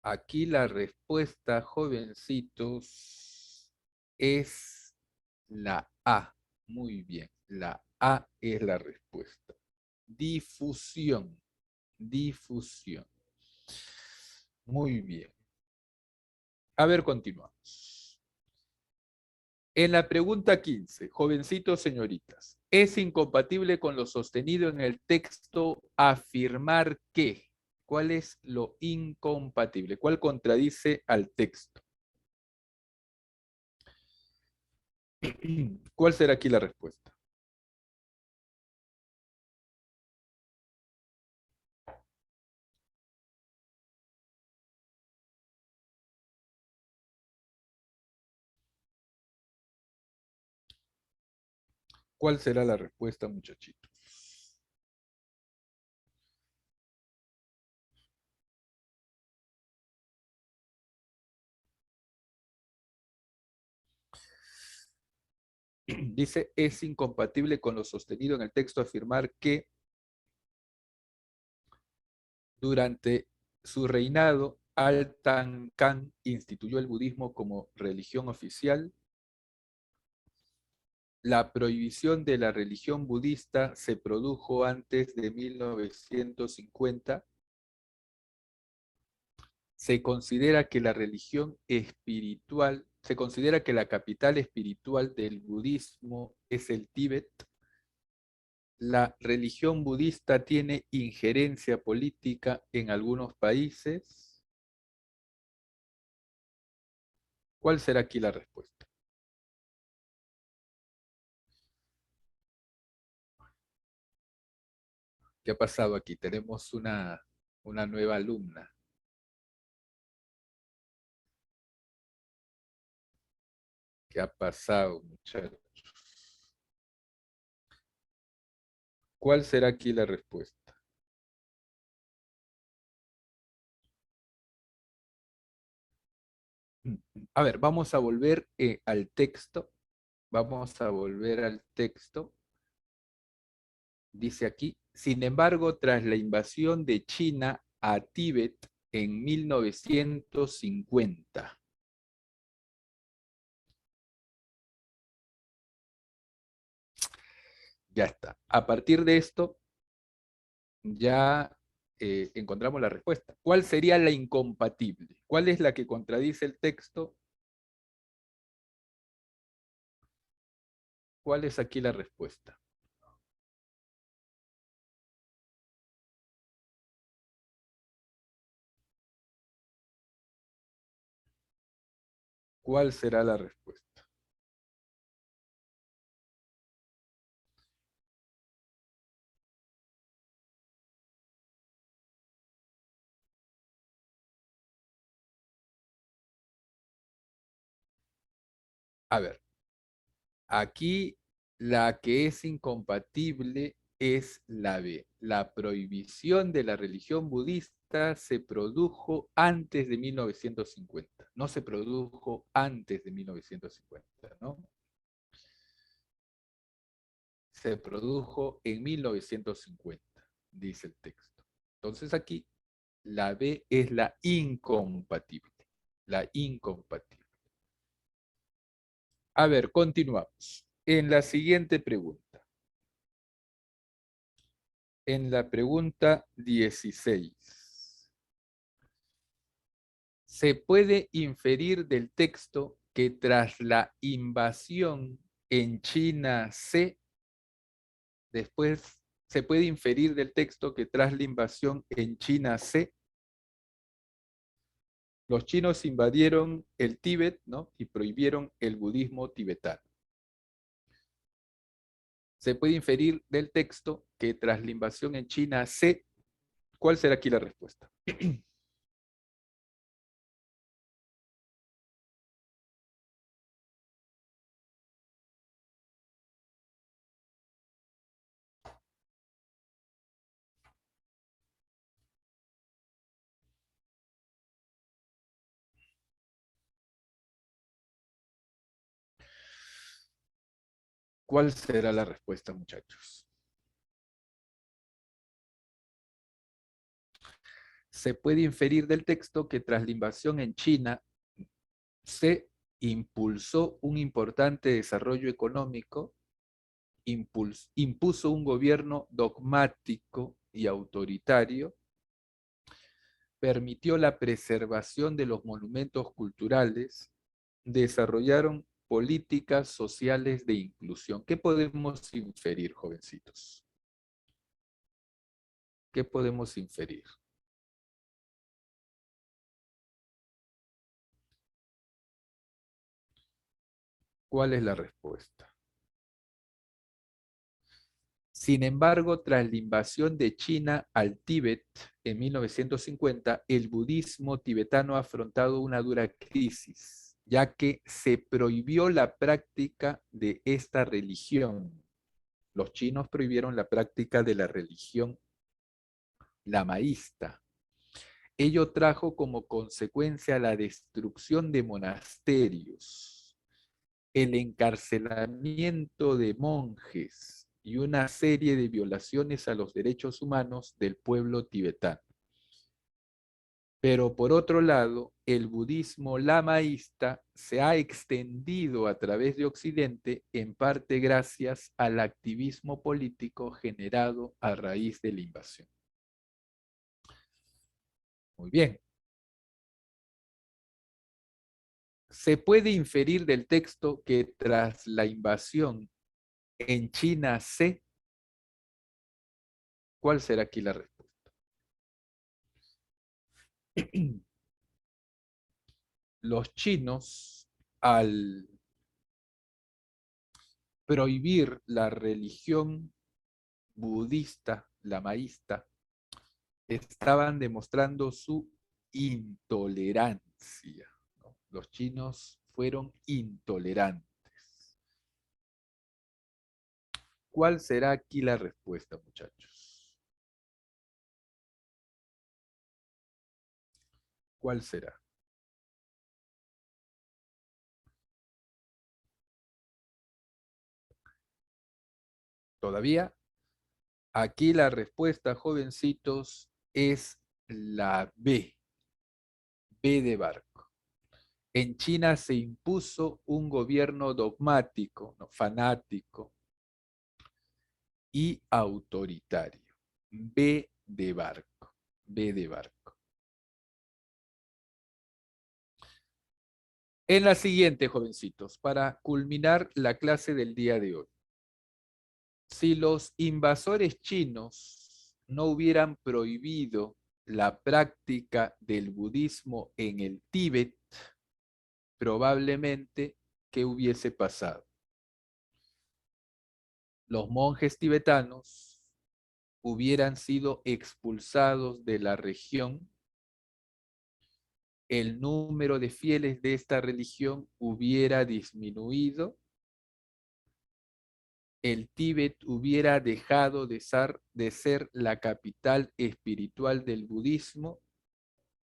Aquí la respuesta, jovencitos, es la A. Muy bien, la A es la respuesta. Difusión. Difusión. Muy bien. A ver, continuamos. En la pregunta 15, jovencitos, señoritas, ¿es incompatible con lo sostenido en el texto afirmar que? ¿Cuál es lo incompatible? ¿Cuál contradice al texto? ¿Cuál será aquí la respuesta? ¿Cuál será la respuesta, muchachitos? Dice, es incompatible con lo sostenido en el texto afirmar que durante su reinado, Al-Tan-Khan instituyó el budismo como religión oficial. La prohibición de la religión budista se produjo antes de 1950. Se considera que la religión espiritual, se considera que la capital espiritual del budismo es el Tíbet. La religión budista tiene injerencia política en algunos países. ¿Cuál será aquí la respuesta? ¿Qué ha pasado aquí? Tenemos una nueva alumna. ¿Qué ha pasado, muchachos? ¿Cuál será aquí la respuesta? A ver, vamos a volver al texto. Vamos a volver al texto. Dice aquí, sin embargo, tras la invasión de China a Tíbet en 1950. Ya está. A partir de esto, ya encontramos la respuesta. ¿Cuál sería la incompatible? ¿Cuál es la que contradice el texto? ¿Cuál es aquí la respuesta? ¿Cuál será la respuesta? A ver, aquí la que es incompatible es la B. La prohibición de la religión budista se produjo antes de 1950. No se produjo antes de 1950, ¿no? Se produjo en 1950, dice el texto. Entonces aquí la B es la incompatible. La incompatible. A ver, continuamos. En la siguiente pregunta. En la pregunta 16. Se puede inferir del texto que tras la invasión en China después se puede inferir del texto que tras la invasión en China los chinos invadieron el Tíbet, ¿no? Y prohibieron el budismo tibetano. Se puede inferir del texto que tras la invasión en China ¿cuál será aquí la respuesta? ¿Cuál será la respuesta, muchachos? Se puede inferir del texto que tras la invasión en China se impulsó un importante desarrollo económico, impuso un gobierno dogmático y autoritario, permitió la preservación de los monumentos culturales, desarrollaron políticas sociales de inclusión. ¿Qué podemos inferir, jovencitos? ¿Qué podemos inferir? ¿Cuál es la respuesta? Sin embargo, tras la invasión de China al Tíbet en 1950, el budismo tibetano ha afrontado una dura crisis, ya que se prohibió la práctica de esta religión. Los chinos prohibieron la práctica de la religión lamaísta. Ello trajo como consecuencia la destrucción de monasterios, el encarcelamiento de monjes y una serie de violaciones a los derechos humanos del pueblo tibetano. Pero por otro lado, el budismo lamaísta se ha extendido a través de Occidente en parte gracias al activismo político generado a raíz de la invasión. Muy bien. Se puede inferir del texto que tras la invasión en China ¿cuál será aquí la respuesta? Los chinos, al prohibir la religión budista, lamaísta, estaban demostrando su intolerancia, ¿no? Los chinos fueron intolerantes. ¿Cuál será aquí la respuesta, muchachos? ¿Cuál será? Todavía, aquí la respuesta, jovencitos, es la B. B de barco. En China se impuso un gobierno dogmático, ¿no? Fanático y autoritario. B de barco. B de barco. En la siguiente, jovencitos, para culminar la clase del día de hoy. Si los invasores chinos no hubieran prohibido la práctica del budismo en el Tíbet, probablemente, ¿qué hubiese pasado? Los monjes tibetanos hubieran sido expulsados de la región, el número de fieles de esta religión hubiera disminuido, el Tíbet hubiera dejado de ser la capital espiritual del budismo,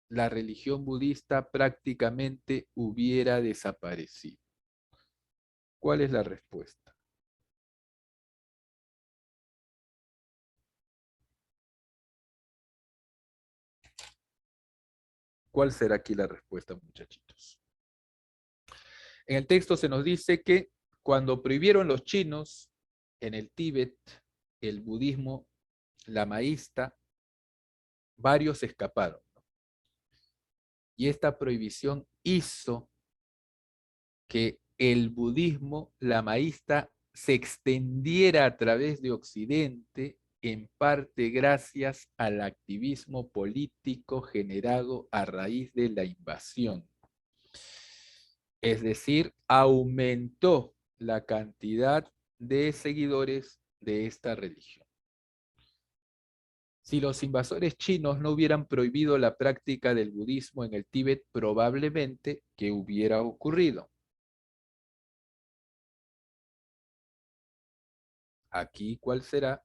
la religión budista prácticamente hubiera desaparecido. ¿Cuál es la respuesta? ¿Cuál será aquí la respuesta, muchachitos? En el texto se nos dice que cuando prohibieron los chinos en el Tíbet el budismo lamaísta, varios escaparon. Y esta prohibición hizo que el budismo lamaísta se extendiera a través de Occidente, en parte gracias al activismo político generado a raíz de la invasión. Es decir, aumentó la cantidad de seguidores de esta religión. Si los invasores chinos no hubieran prohibido la práctica del budismo en el Tíbet, probablemente, ¿qué hubiera ocurrido? Aquí, ¿cuál será?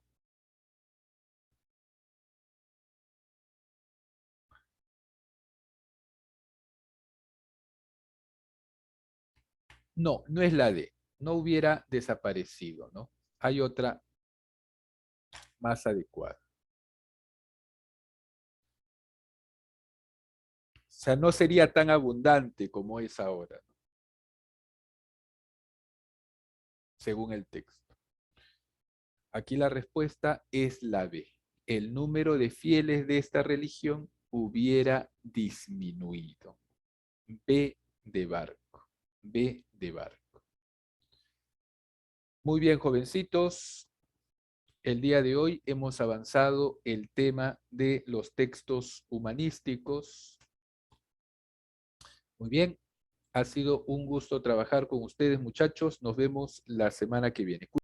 No, no es la D. No hubiera desaparecido, ¿no? Hay otra más adecuada. O sea, no sería tan abundante como es ahora, ¿no? Según el texto. Aquí la respuesta es la B. El número de fieles de esta religión hubiera disminuido. B de barco. B de barco. Muy bien, jovencitos. El día de hoy hemos avanzado el tema de los textos humanísticos. Muy bien. Ha sido un gusto trabajar con ustedes, muchachos. Nos vemos la semana que viene.